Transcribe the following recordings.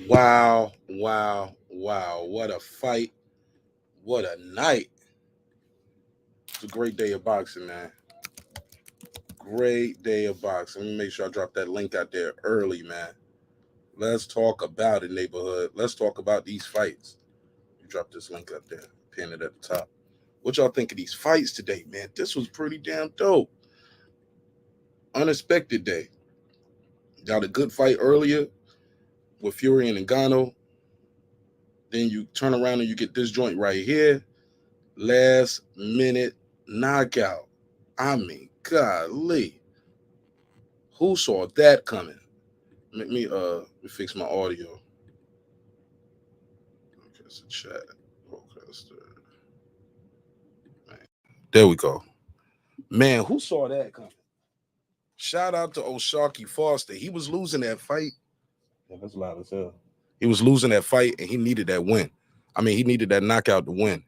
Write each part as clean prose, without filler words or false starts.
Wow, wow, wow. What a fight. What a night. It's a great day of boxing, man. Great day of boxing. Let me make sure I drop that link out there early, man. Let's talk about it, neighborhood. Let's talk about these fights. You drop this link up there, pin it at the top. What y'all think of these fights today, man? This was pretty damn dope. Unexpected day. Got a good fight earlier with Fury and Ngannou. Then you turn around and you get this joint right here. Last minute knockout. I mean, golly. Who saw that coming? Let me fix my audio. Okay, it's a chat. Okay, there we go. Man, who saw that coming? Shout out to Oshaquie Foster. He was losing that fight. Yeah, that's loud as hell. He was losing that fight and he needed that win. I mean, he needed that knockout to win.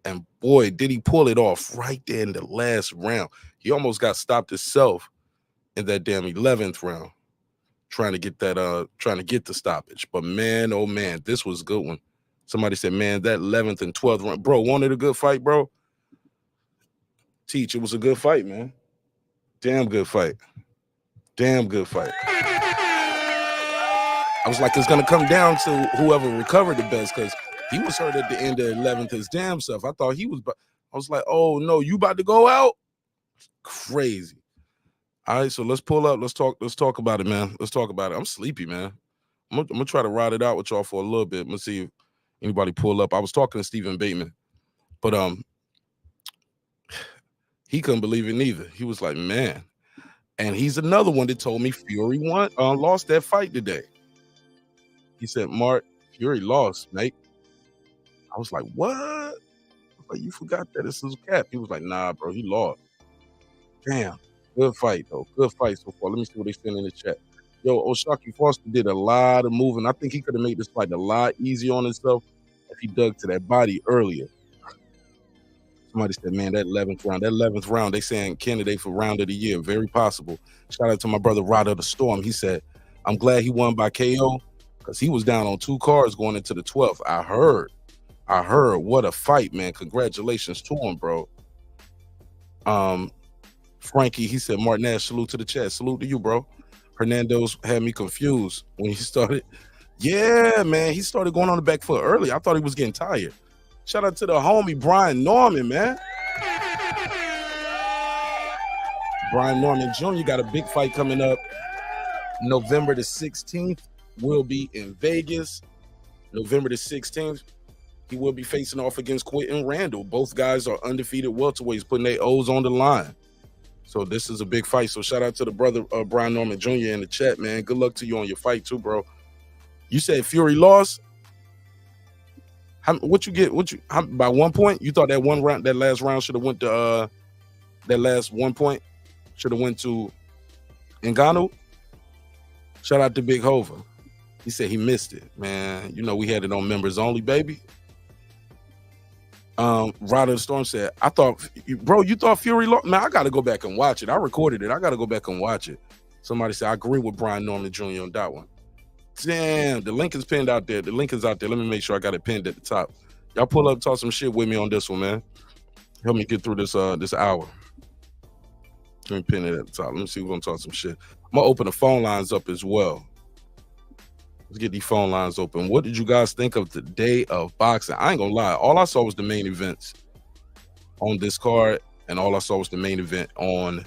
And boy, did he pull it off right there in the last round. He almost got stopped himself in that damn 11th round, trying to get the stoppage. But man, oh man, this was a good one. Somebody said, man, that 11th and 12th round, bro, wanted a good fight, bro. Teach, it was a good fight, man. Damn good fight. Damn good fight. I was like, it's gonna come down to whoever recovered the best, because he was hurt at the end of 11th his damn self. I thought he was. I was like, oh no, you about to go out? Crazy. All right, so let's pull up. Let's talk about it, man. Let's talk about it. I'm sleepy, man. I'm gonna try to ride it out with y'all for a little bit. I'm gonna see if anybody pull up. I was talking to Stephen Bateman, but he couldn't believe it neither. He was like, man, and he's another one that told me Fury lost that fight today. He said, Mark, Fury lost, mate. I was like, what? I was like, you forgot that this is a cap. He was like, nah, bro, he lost. Damn. Good fight, though. Good fight so far. Let me see what they saying in the chat. Yo, Oshaquie Foster did a lot of moving. I think he could have made this fight a lot easier on himself if he dug to that body earlier. Somebody said, man, that 11th round, they saying candidate for round of the year. Very possible. Shout out to my brother Rod of the Storm. He said, I'm glad he won by KO because he was down on 2 cards going into the 12th. I heard. What a fight, man. Congratulations to him, bro. Frankie, he said, Martin Nash, salute to the chat. Salute to you, bro. Hernandez had me confused when he started. Yeah, man. He started going on the back foot early. I thought he was getting tired. Shout out to the homie Brian Norman, man. Brian Norman Jr. got a big fight coming up. November the 16th will be in Vegas. November the 16th. He will be facing off against Quentin Randall. Both guys are undefeated welterweights, putting their O's on the line. So this is a big fight. So shout out to the brother Brian Norman Jr. in the chat, man. Good luck to you on your fight too, bro. You said Fury lost. What you get? By 1 point? You thought that that last round should have went to that last 1 point should have went to Ngannou? Shout out to Big Hova. He said he missed it, man. You know we had it on members only, baby. Rod of the Storm said, I thought, bro, you thought Fury lost? Man, I got to go back and watch it. I recorded it. I got to go back and watch it. Somebody said, I agree with Brian Norman Jr. on that one. Damn, the link is pinned out there. The link is out there. Let me make sure I got it pinned at the top. Y'all pull up, talk some shit with me on this one, man. Help me get through this this hour. Let me pin it at the top. Let me see if we're gonna talk some shit. I'm gonna open the phone lines up as well. Let's get these phone lines open. What did you guys think of the day of boxing? I ain't gonna lie. All I saw was the main events on this card, and all I saw was the main event on.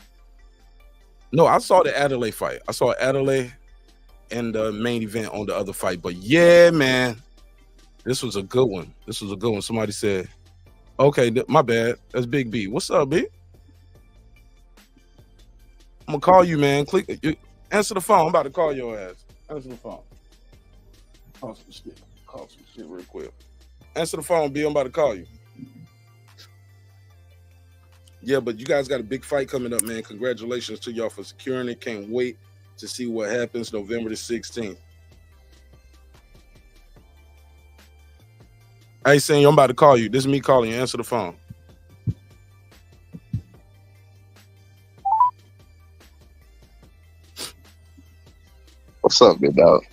No, I saw the Adelaide fight. I saw Adelaide and the main event on the other fight. But yeah, man, this was a good one. This was a good one. Somebody said, okay, my bad. That's Big B. What's up, B? I'm gonna call you, man. Answer the phone. I'm about to call your ass. Answer the phone. Call some shit real quick. Answer the phone, B. I'm about to call you. Yeah, but you guys got a big fight coming up, man. Congratulations to y'all for securing it. Can't wait to see what happens November the 16th. Hey, saying I'm about to call you. This is me calling you. Answer the phone. What's up, good dog?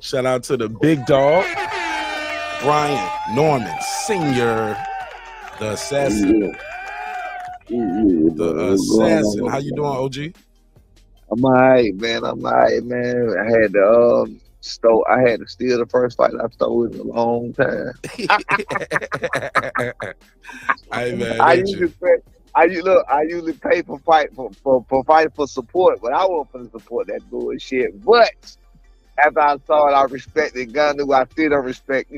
Shout out to the big dog, Brian Norman Sr., the assassin. The assassin. How you doing, OG? I'm alright, man. I'm alright, man. I had to steal the first fight I stole in a long time. Hey man, I ain't usually you? pay, I usually pay for fight for support, but I wasn't for support that bullshit. But after I saw it, I respected Gundu. I still don't respect,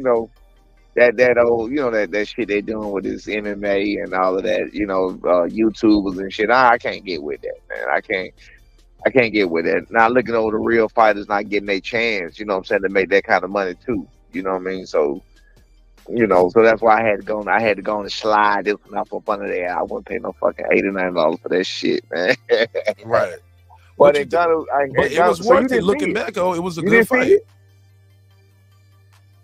that old, that shit they doing with this MMA and all of that, YouTubers and shit. I can't get with that, man. I can't get with that. Now looking over the real fighters not getting a chance, you know what I'm saying, to make that kind of money too. You know what I mean? So, so that's why I had to go and slide this one up under there. I wouldn't pay no fucking $89 for that shit, man. Right. But What you it think? got But it was so you worth it. didn't see Looking it. back, it was a You good didn't see fight. it?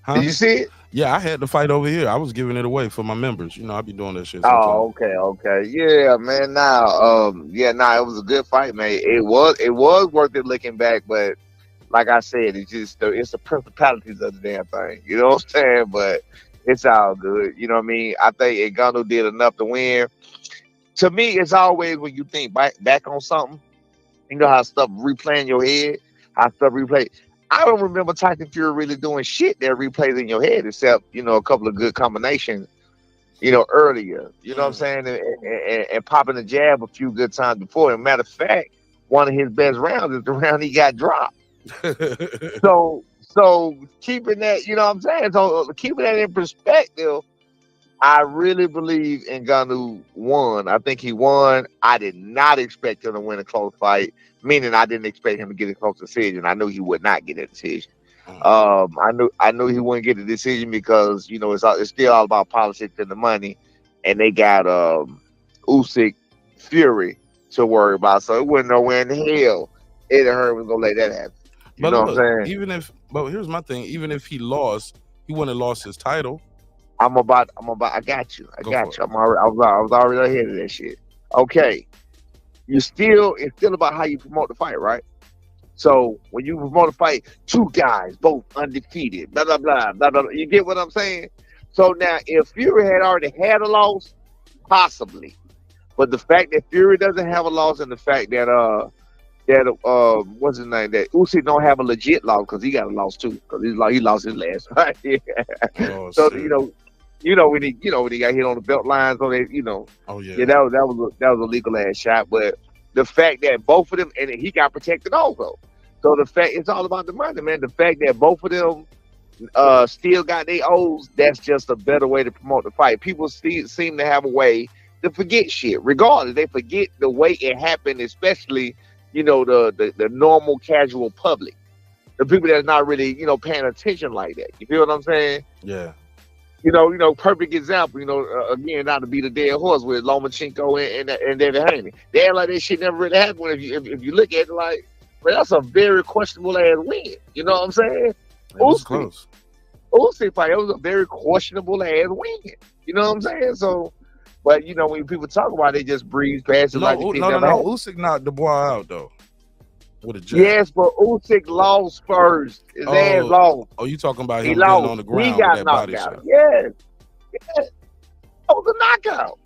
Huh? Did you see it? Yeah, I had the fight over here. I was giving it away for my members. I be doing that shit sometimes. Oh, okay. Yeah, man. It was a good fight, man. It was worth it looking back, but like I said, it's the principalities of the damn thing. You know what I'm saying? But it's all good. You know what I mean? I think Ngannou did enough to win. To me, it's always when you think back on something, you know how stuff replay in your head, how stuff replay. I don't remember Tyson Fury really doing shit that replays in your head, except a couple of good combinations, earlier. You know what I'm saying, and popping the jab a few good times before. And matter of fact, one of his best rounds is the round he got dropped. So keeping that, you know what I'm saying? So keeping that in perspective, I really believe Ngannou won. I think he won. I did not expect him to win a close fight, meaning I didn't expect him to get a close decision. I knew he would not get a decision. I knew he wouldn't get a decision because it's still all about politics and the money, and they got Usyk Fury to worry about. So it wasn't nowhere in hell Eddie Hearn was gonna let that happen. You know what I'm saying? But here's my thing. Even if he lost, he wouldn't have lost his title. I got you. I was already ahead of that shit. Okay. It's still about how you promote the fight, right? So when you promote a fight, two guys, both undefeated, blah, blah, blah, blah, blah. You get what I'm saying? So now if Fury had already had a loss, possibly. But the fact that Fury doesn't have a loss and the fact that what's his name? That Usyk don't have a legit loss because he got a loss too. Because he lost his last fight. Oh, so shit. when he got hit on the belt line, so that Oh yeah. yeah, that was a legal ass shot. But the fact that both of them, and he got protected also. So the fact, it's all about the money, man. The fact that both of them still got their O's, that's just a better way to promote the fight. People seem to have a way to forget shit. Regardless, they forget the way it happened, especially the normal casual public, the people that's not really paying attention like that. You feel what I'm saying? Yeah. Perfect example. Again, not to beat a dead horse with Lomachenko and David Haney. They act like that shit never really happened. If you look at it, like, well, that's a very questionable ass win. You know what I'm saying? It was close. Usyk fight, it was a very questionable ass win. You know what I'm saying? So, but when people talk about it, they just breeze past it like it never happened. Usyk knocked Dubois out though. With a jab. Yes, but Usyk lost first. His ass lost. Oh, you talking about He him lost. getting on the ground He with got that knocked body out. shot? Yes. That was a knockout.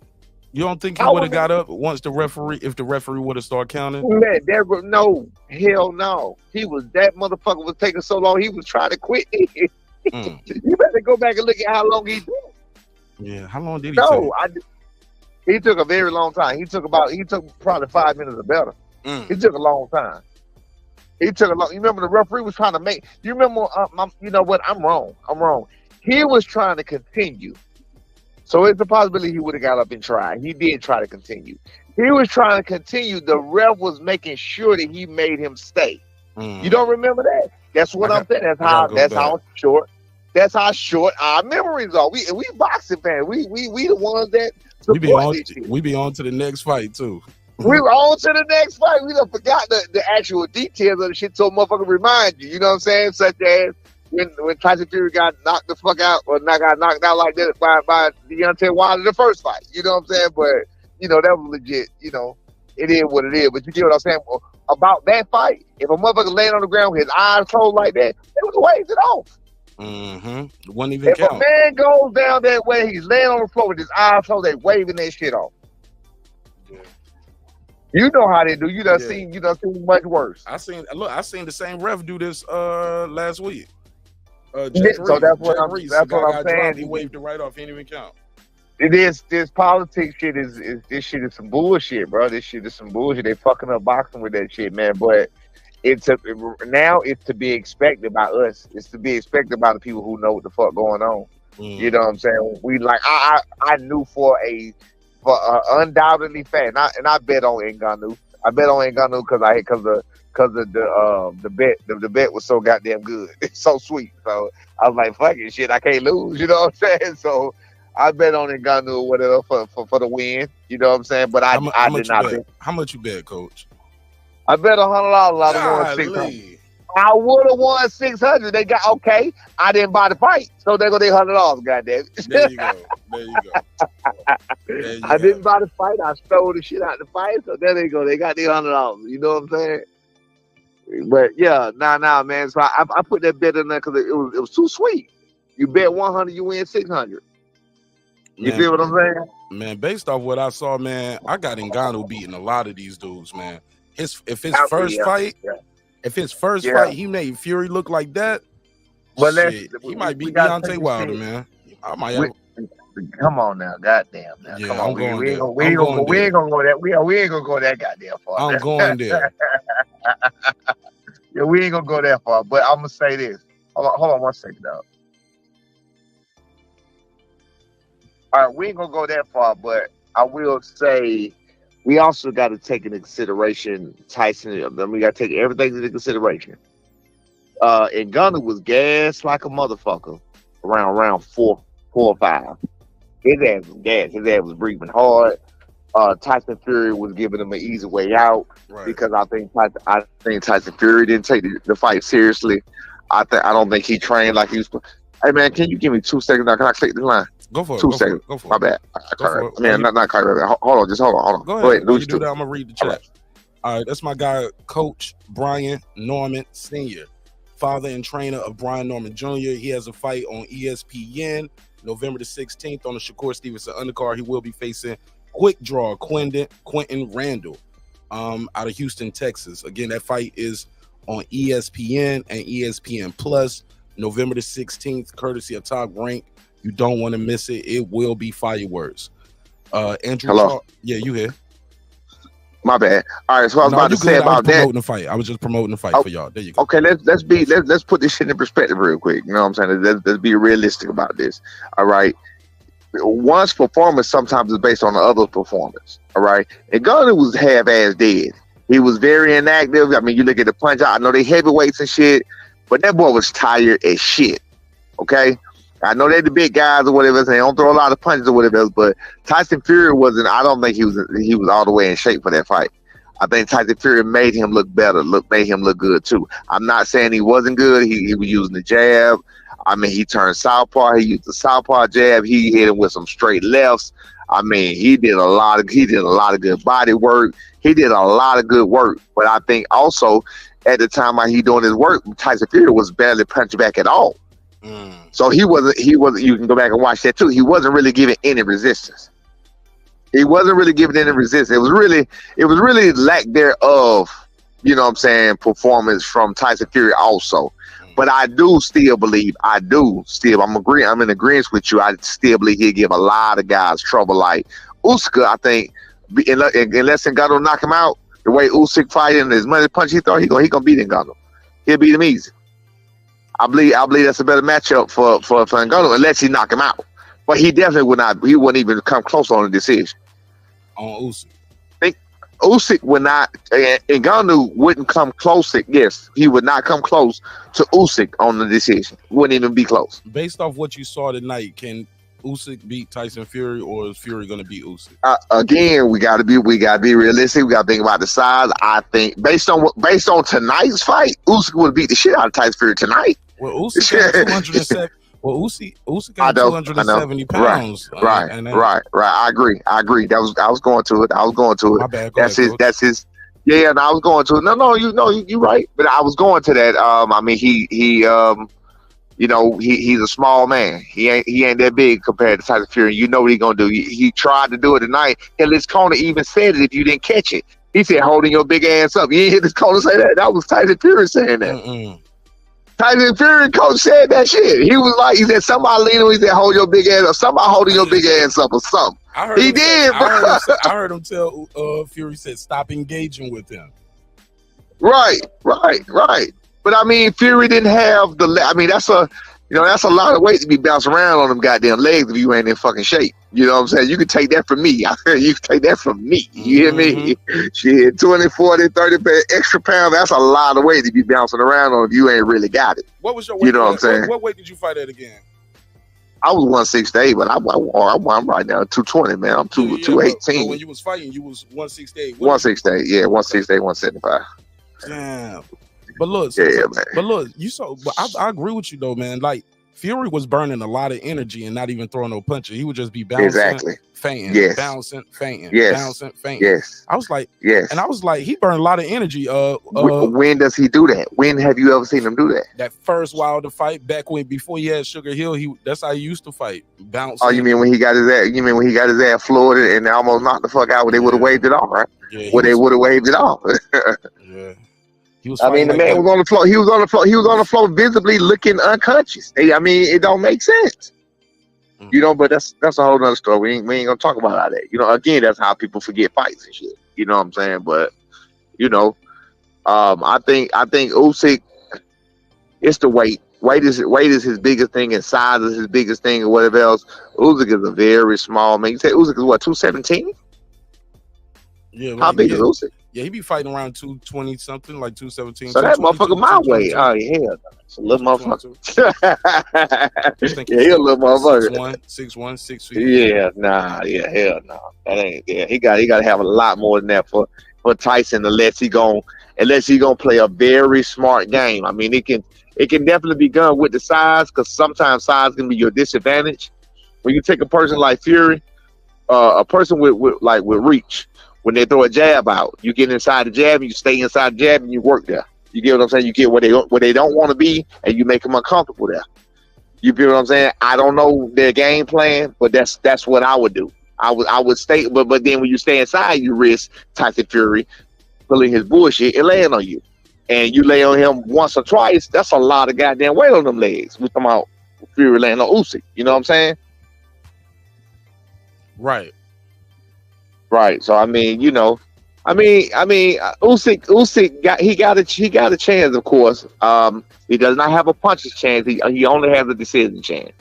You don't think he would have got up once if the referee would have started counting? Man, no, hell no. That motherfucker was taking so long, he was trying to quit. You better go back and look at how long he did. Yeah, how long did he take? He took a very long time. He took probably 5 minutes or better. He took a long time. You remember the referee was trying to make. You remember? You know what? I'm wrong. He was trying to continue. So it's a possibility he would have got up and tried. He did try to continue. He was trying to continue. The ref was making sure that he made him stay. You don't remember that? That's what I'm saying. That's how short. That's how short our memories are. We boxing fans. We the ones that support this shit. We be on to the next fight too. We were on to the next fight. We done forgot the actual details of the shit, so motherfucker remind you. You know what I'm saying? Such as when Tyson Fury got knocked the fuck out, or got knocked out like that by Deontay Wilder the first fight. You know what I'm saying? But that was legit. It is what it is. But you get what I'm saying about that fight? If a motherfucker laying on the ground with his eyes closed like that, they was waves it off. Wouldn't even If a count. man goes down that way, he's laying on the floor with his eyes closed, they waving that shit off. Yeah. You know how they do. You done Yeah. seen much worse. I seen the same ref do this last week. So that's what I'm got saying. Dropped, he waved it right off. He didn't even count. This politics shit is this shit is some bullshit, bro. This shit is some bullshit. They fucking up boxing with that shit, man. But it's to be expected by us. It's to be expected by the people who know what the fuck going on. You know what I'm saying? We like I knew for undoubtedly fact, and I bet on Ngannou. I bet on Ngannou because the bet was so goddamn good. It's so sweet. So I was like, fuck it, shit, I can't lose. You know what I'm saying? So I bet on Ngannou or whatever for the win. You know what I'm saying? But I did not bet. How much you bet, Coach? I bet $100. I would have won $600. I would have won $600. They got okay. I didn't buy the fight, so they go their $100. Goddamn. There you go. I didn't buy the fight. I stole the shit out of the fight, so there they go. They got their $100. You know what I'm saying? But yeah, nah, man. So I put that bet in there because it was too sweet. You bet 100, you win 600. You feel what I'm saying? Man, based off what I saw, man, I got Ngannou beating a lot of these dudes, man. If his first fight, he made Fury look like that. Well, he might beat Deontay Wilder, man. I might have. Come on now, goddamn. Now. Yeah, come on, we ain't gonna go that. We ain't gonna go that goddamn far. I'm going there. Yeah, we ain't gonna go that far. But I'm gonna say this. Hold on 1 second, dog. All right, we ain't gonna go that far, but I will say we also got to take into consideration Tyson. We got to take everything into consideration. Ngannou was gassed like a motherfucker around round 4 or 5. His ass was gassed. His ass was breathing hard. Tyson Fury was giving him an easy way out because I think Tyson Fury didn't take the fight seriously. I don't think he trained like he was. Hey man, can you give me 2 seconds now? Can I click the line? Go for it. 2 seconds. Go for it. My bad. I mean, not hold on. Just hold on. Go ahead. When you do that, I'm gonna read the chat. All right, that's my guy, Coach Brian Norman Sr., father and trainer of Brian Norman Jr. He has a fight on ESPN November the 16th on the Shakur Stevenson undercard. He will be facing quick draw Quentin Randall out of Houston, Texas. Again, that fight is on ESPN and ESPN Plus November the 16th, courtesy of Top Rank. You don't want to miss it. It will be fireworks. Andrew, hello. Yeah, you here? My bad. All right, so I was about to say about that. The fight. I was just promoting the fight for y'all. There you go. Okay, let's put this shit in perspective real quick. You know what I'm saying? Let's be realistic about this. All right. One's performance sometimes is based on the other's performance. All right. And Gunner was half-ass dead. He was very inactive. I mean, you look at the punch out. I know they heavyweights and shit, but that boy was tired as shit. Okay. I know they're the big guys or whatever, so they don't throw a lot of punches or whatever else, but Tyson Fury wasn't. I don't think he was all the way in shape for that fight. I think Tyson Fury made him look better, made him look good too. I'm not saying he wasn't good. He was using the jab. I mean, he turned southpaw. He used the southpaw jab. He hit him with some straight lefts. I mean, he did a lot of good body work. He did a lot of good work. But I think also at the time while he doing his work, Tyson Fury was barely punching back at all. So he wasn't. You can go back and watch that too. He wasn't really giving any resistance. It was really lack thereof. You know what I'm saying? Performance from Tyson Fury also. But I do still believe. I'm in agreement with you. I still believe he'll give a lot of guys trouble. Like Usyk, I think, unless Ngannou knock him out, the way Usyk fighting, as much punch he throw, he gonna beat Ngannou. He'll beat him easy. I believe that's a better matchup for Ngannou unless he knock him out. But he definitely would not. He wouldn't even come close on the decision. On Usyk. Usyk would not. Ngannou wouldn't come close. Yes, he would not come close to Usyk on the decision. Wouldn't even be close. Based off what you saw tonight, can Usyk beat Tyson Fury, or is Fury going to beat Usyk? Again, we got to be realistic. We got to think about the size. I think based on tonight's fight, Usyk would beat the shit out of Tyson Fury tonight. Well, Usyk got 207. Well, Usyk got 270 pounds. Right. I agree. I was going to it. My bad. That's his Yeah, and I was going to no, you right, but I was going to that. I mean, he's a small man. He ain't that big compared to Tyson Fury. You know what he gonna do? He tried to do it tonight. And his corner even said it if you didn't catch it. He said, "Holding your big ass up." You ain't hear this corner say that. That was Tyson Fury saying that. Tyson Fury coach said that shit. He was like, he said, "Somebody leaning." He said, "Hold your big ass up." Somebody holding your big ass up or something. He did, bro. I heard him tell Fury said, "Stop engaging with him." Right. But I mean, Fury didn't have the. I mean, that's a lot of weight to be bouncing around on them goddamn legs if you ain't in fucking shape. You know what I'm saying? You can take that from me. You can take that from me. You hear me? Shit, 20, 40, 30 extra pounds. That's a lot of weight to be bouncing around on if you ain't really got it. What was your weight? You know what I'm saying? What weight did you fight at again? I was 168, but I'm right now 220, man. I'm 218. But when you was fighting, you was 168. 168, yeah, 168, 175. Damn. But look, I agree with you though, man. Like Fury was burning a lot of energy and not even throwing no punches. He would just be bouncing, fainting, bouncing, fainting, bouncing, fainting. Yes. I was like, and I was like, he burned a lot of energy. When does he do that? When have you ever seen him do that? That first Wilder fight back before he had Sugar Hill, that's how he used to fight, bouncing. Oh, you mean when he got his ass? You mean when he got his ass floored and almost knocked the fuck out? When they would have waved it off, right? Yeah, they would have waved it off. Yeah. I mean, the man was on the floor. He was on the floor. He was on the floor, visibly looking unconscious. I mean, it don't make sense. You know, but that's a whole nother story. We ain't gonna talk about all that. You know, again, that's how people forget fights and shit. You know what I'm saying? But you know, I think Usyk, it's the weight. Weight is his biggest thing, and size is his biggest thing, or whatever else. Usyk is a very small man. You say Usyk is what, 217? Yeah. How big is Usyk? Yeah, he be fighting around 220 something, like 217. So that motherfucker my weight. Oh yeah, it's a little motherfucker. Yeah, he a little motherfucker. 6'1", 6 feet. Yeah, hell no. That ain't. Yeah, he got to have a lot more than that for Tyson, unless he gonna play a very smart game. I mean, it can definitely be done with the size, because sometimes size can be your disadvantage. When you take a person like Fury, a person with reach. When they throw a jab out, you get inside the jab, and you stay inside the jab, and you work there. You get what I'm saying? You get where they don't want to be, and you make them uncomfortable there. You get what I'm saying? I don't know their game plan, but that's what I would do. I would stay, but then when you stay inside, you risk Tyson Fury pulling his bullshit and laying on you. And you lay on him once or twice, that's a lot of goddamn weight on them legs. We talking about Fury laying on Usyk. You know what I'm saying? Right. So I mean, you know, Usyk got a chance, of course. He does not have a puncher's chance. He only has a decision chance.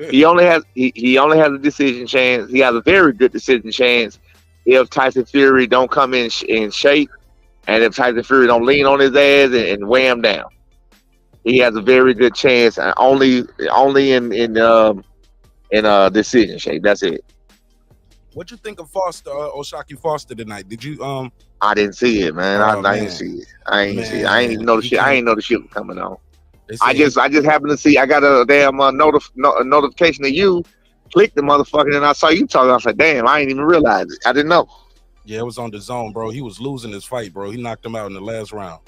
he only has a decision chance. He has a very good decision chance if Tyson Fury don't come in shape, and if Tyson Fury don't lean on his ass and weigh him down. He has a very good chance, only in decision shape. That's it. What'd you think of Oshaquie Foster tonight? Did you I didn't see it, man. I didn't see it. I ain't see it. I ain't even know the shit. I ain't know the shit was coming on. I just happened to see. I got a damn notification of you. Clicked the motherfucker, and I saw you talking. I was like, damn, I ain't even realize it. I didn't know. Yeah, it was on the zone, bro. He was losing his fight, bro. He knocked him out in the last round.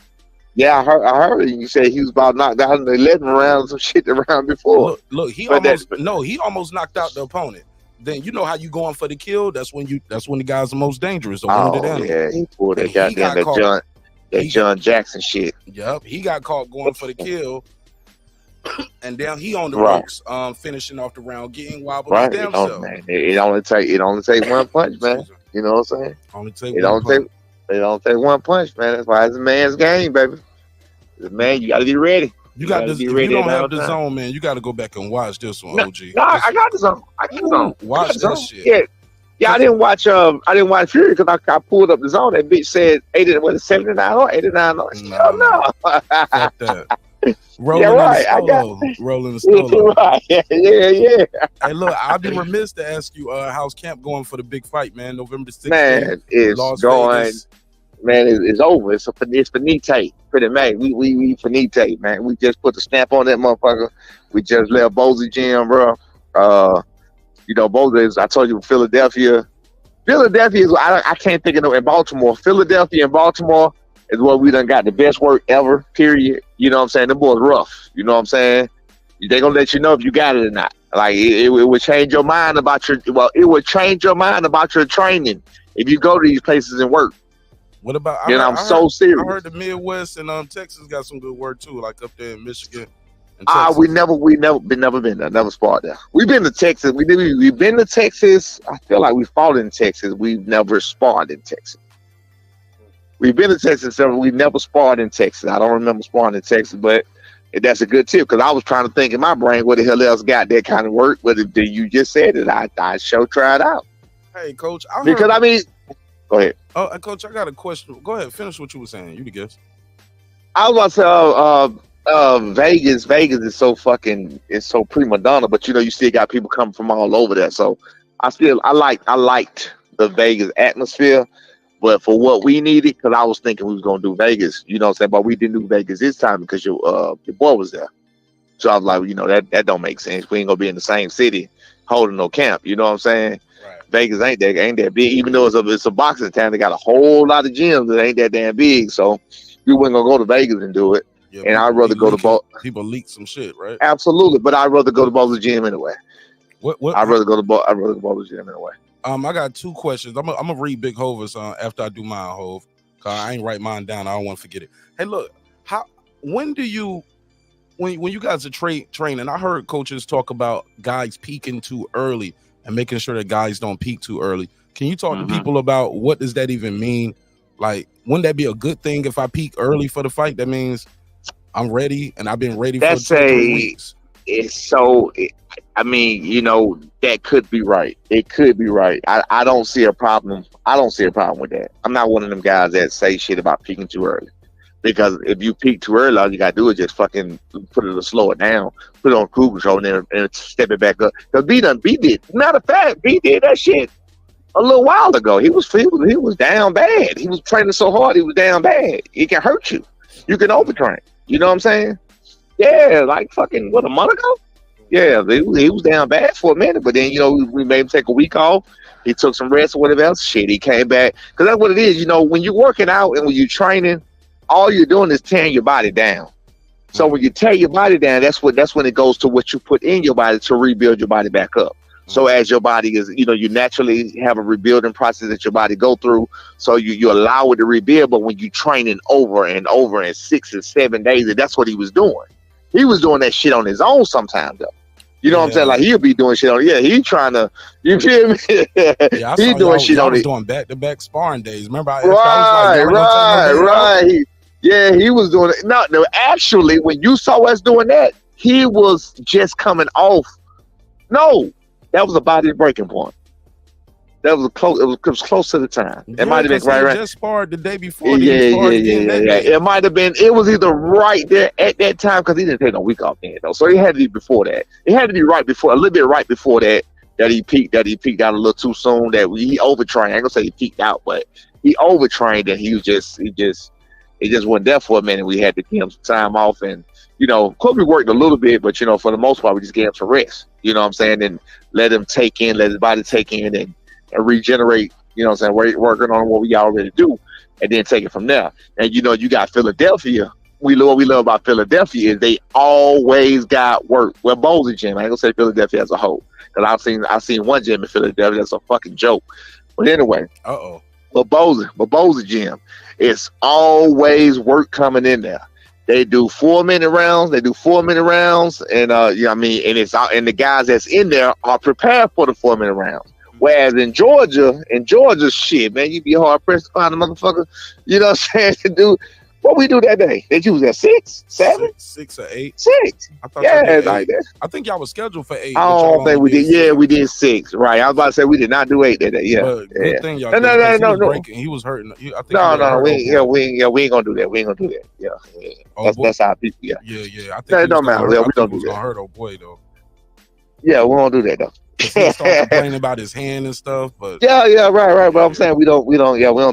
Yeah, I heard it. You said he was about knocked out in the 11th round, some shit the round before. Look, he almost knocked out the opponent. Then you know how you going for the kill. That's when the guys are most dangerous. Yeah, he pulled that goddamn John Jackson shit. Yep, he got caught going for the kill, and then he on the ropes, finishing off the round, getting wobbled. Right, man. It only take one punch, man. You know what I'm saying? It don't take one punch, man. That's why it's a man's game, baby. Man, you got to be ready. You got this. If you don't have the zone, man, you got to go back and watch this one, OG. No, I got the zone. Watch that shit. Yeah. I didn't watch Fury because I pulled up the zone. That bitch said 79 or 89. No. Fuck that. Rolling the solo. Right. Yeah. Hey, look, I'd be remiss to ask you, how's camp going for the big fight, man? November 16th. Man, it's going. Vegas. Man, it's over. It's finite. Pretty much. We finite, man. We just put the stamp on that motherfucker. We just left Bozy Gym, bro. You know, Bozy is, I told you, Philadelphia. Philadelphia is I can't think of no in Baltimore. Philadelphia and Baltimore is where we done got the best work ever. Period. You know what I'm saying? The boys rough. You know what I'm saying? They gonna let you know if you got it or not. Like it would change your mind about your it would change your mind about your training if you go to these places and work. What about? I'm so serious. I heard the Midwest and Texas got some good work too, like up there in Michigan. And we never been there. Never sparred there. We've been to Texas. We've been to Texas. I feel like we fought in Texas. We've never sparred in Texas. We've been to Texas. We never sparred in Texas. I don't remember sparring in Texas, but that's a good tip because I was trying to think in my brain what the hell else got that kind of work. But you just said it. I sure tried out. Hey, Coach. Go ahead. Oh, Coach, I got a question. Go ahead. Finish what you were saying. You the guest. I was about to say, Vegas is so prima donna, but you still got people coming from all over there. So I liked the Vegas atmosphere, but for what we needed, because I was thinking we was gonna do Vegas, you know what I'm saying, but we didn't do Vegas this time because your boy was there. So I was like, that don't make sense. We ain't gonna be in the same city holding no camp. You know what I'm saying? Right. Vegas ain't that big, even though it's a boxing town. They got a whole lot of gyms that ain't that damn big. So we wasn't gonna go to Vegas and do it. Yeah, and I'd rather go to people leak some shit, right? Absolutely, but I'd rather go to Boulder Gym anyway. I'd rather go to Boulder Gym anyway. I got two questions. I'm gonna read Big Hover's after I do mine, Hove. Cause I ain't write mine down. I don't want to forget it. Hey, look, when you guys are training, I heard coaches talk about guys peaking too early and making sure that guys don't peak too early. Can you talk to people about what does that even mean? Like, wouldn't that be a good thing if I peak early for the fight? That means I'm ready and I've been ready for 2 weeks. That could be right. It could be right. I don't see a problem. I don't see a problem with that. I'm not one of them guys that say shit about peaking too early. Because if you peak too early, all you gotta do is just fucking put it to slow it down, put it on cruise control, and step it back up. Because B did. Matter of fact, B did that shit a little while ago. He was down bad. He was training so hard, he was down bad. It can hurt you. You can overtrain. You know what I'm saying? Yeah, like fucking a month ago? Yeah, he was down bad for a minute, but then we made him take a week off. He took some rest or whatever else. Shit, he came back. Because that's what it is. When you're working out and when you're training, all you're doing is tearing your body down. So when you tear your body down, that's when it goes to what you put in your body to rebuild your body back up. So as your body is, you naturally have a rebuilding process that your body go through. So you allow it to rebuild. But when you training over and over in 6 or 7 days, that's what he was doing. He was doing that shit on his own sometimes, though. You know what I'm saying? Like, he'll be doing shit on. Yeah, he trying to. You feel me? Yeah, he doing shit on it. Doing back-to-back sparring days. Remember? Right. Yeah, he was doing it. No, actually, when you saw us doing that, he was just coming off. No, that was about his breaking point. That was close. It was close to the time. It might have been right. Just sparred the day before. Yeah. It might have been. It was either right there at that time because he didn't take no week off then though. So it had to be before that. It had to be right before, a little bit right before that. That he peaked out a little too soon. That he overtrained. I ain't gonna say he peaked out, but he overtrained and he just wasn't there for a minute. We had to give him some time off and. Of course we worked a little bit, but for the most part we just gave him some rest. You know what I'm saying? And let his body take in and regenerate, working on what we already do, and then take it from there. And you got Philadelphia. What we love about Philadelphia is they always got work. Well, Boulder Gym, I ain't gonna say Philadelphia as a whole, because I've seen one gym in Philadelphia that's a fucking joke. But anyway, but Boulder Gym, it's always work coming in there. They do 4-minute rounds. And and it's out, and the guys that's in there are prepared for the 4-minute rounds. Whereas in Georgia, shit, man, you be hard pressed to find a motherfucker. You know what I'm saying? To do what we do that day. They choose at 6, 7, 6 or 8. 6. I thought like that. I think y'all was scheduled for 8. I don't think we did. Yeah, we did 6. Right. I was about to say we did not do 8 that day. Yeah. But good thing y'all. No. He was hurting. We ain't gonna do that. We ain't gonna do that. Yeah. That's our people. Yeah. I think it don't matter. We don't do that. Gonna hurt old boy though. Yeah, we won't do that though. He started complaining about his hand and stuff, but right. But I'm saying we don't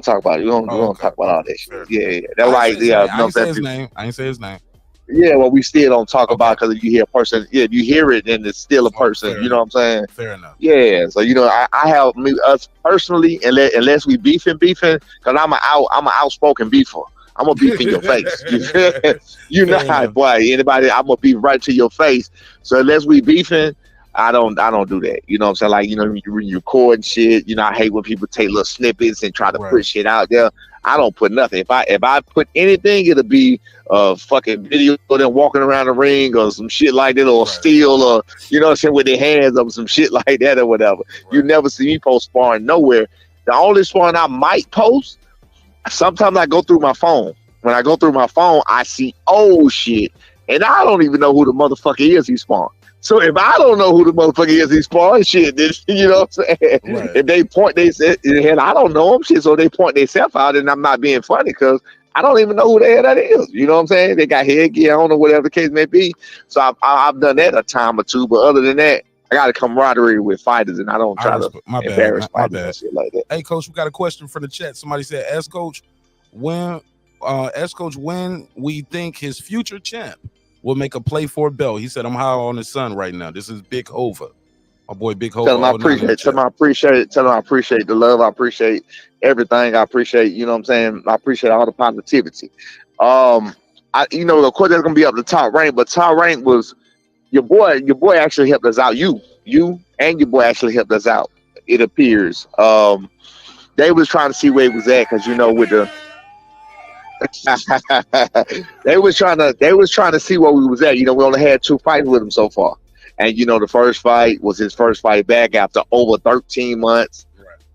talk about it. We don't talk about all that shit. Yeah. That's like, I ain't say his name. Yeah, well, we still don't talk Okay. about because if you hear a person, yeah, if you hear it, then it's still a Oh, person. fair You know enough. what I'm saying? Fair enough. Yeah. So I have us personally, unless we beefing, because I'm an outspoken beefer. I'm gonna beef in your face. You know Fair how, enough. boy. Anybody, I'm gonna beef right to your face. So unless we beefing, I don't do that. You know what I'm saying? Like when you record shit. I hate when people take little snippets and try to Right. put shit out there. I don't put nothing. If I put anything, it'll be a fucking video of them walking around the ring or some shit like that, or Right. steel, or what I'm saying, with their hands up, some shit like that or whatever. You Right. never see me post sparring nowhere. The only sparring I might post, sometimes I go through my phone. When I go through my phone, I see old shit, and I don't even know who the motherfucker is he's sparring. So if I don't know who the motherfucker is he's sparring, shit, then, you know what I'm saying? Right. If they point they said, and I don't know them, shit, so they point themselves out, and I'm not being funny because I don't even know who the hell that is. You know what I'm saying? They got headgear on or whatever the case may be. So I've done that a time or two, but other than that, I got a camaraderie with fighters, and I don't try to My bad. embarrass My fighters and bad. shit like that. Hey, coach, we got a question from the chat. Somebody said, "Ask coach when, when we think his future champ will make a play for a belt." He said, "I'm high on his son right now." This is Big Hova, my boy Big Hova. Tell them I appreciate it. Tell them I appreciate it. Tell them I appreciate the love. I appreciate everything. I appreciate, you know what I'm saying? I appreciate all the positivity. Of course that's gonna be up to top rank, but top rank was your boy actually helped us out. You and your boy actually helped us out, it appears. They was trying to see where he was at, because with the they was trying to see where we was at. We only had 2 fights with him so far. And the first fight was his first fight back after over 13 months.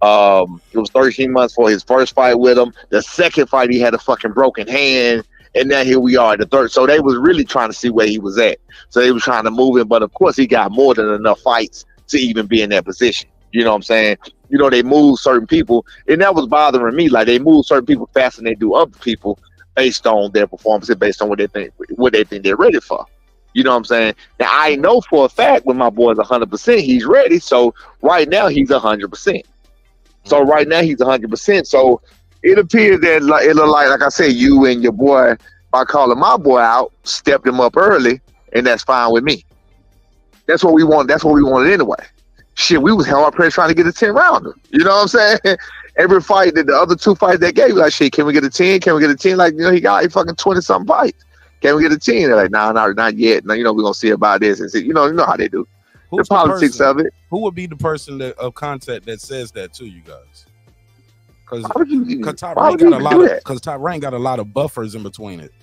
It was 13 months for his first fight with him. The second fight, he had a fucking broken hand, and now here we are at the third. So they was really trying to see where he was at. So they was trying to move him, but of course he got more than enough fights to even be in that position. You know what I'm saying? They move certain people, and that was bothering me. Like, they move certain people faster than they do other people based on their performance and based on what they think they're ready for. You know what I'm saying? Now, I know for a fact when my boy's 100%, he's ready. So right now he's 100%. So right now he's 100%. So it appears that it look like I said, you and your boy, by calling my boy out, stepped him up early, and that's fine with me. That's what we want. That's what we wanted anyway. Shit, we was hard pressed trying to get a 10 rounder. You know what I'm saying? Every fight that the other 2 fights they gave, like, shit, can we get a 10? Can we get a 10? Like, he got like fucking 20 something fights. Can we get a 10? They're like, nah, not yet. Now, we're gonna see about this, and see, you know how they do. Who's the politics of it. Who would be the person of contact that says that to you guys? Because Top Rank got a lot of buffers in between it.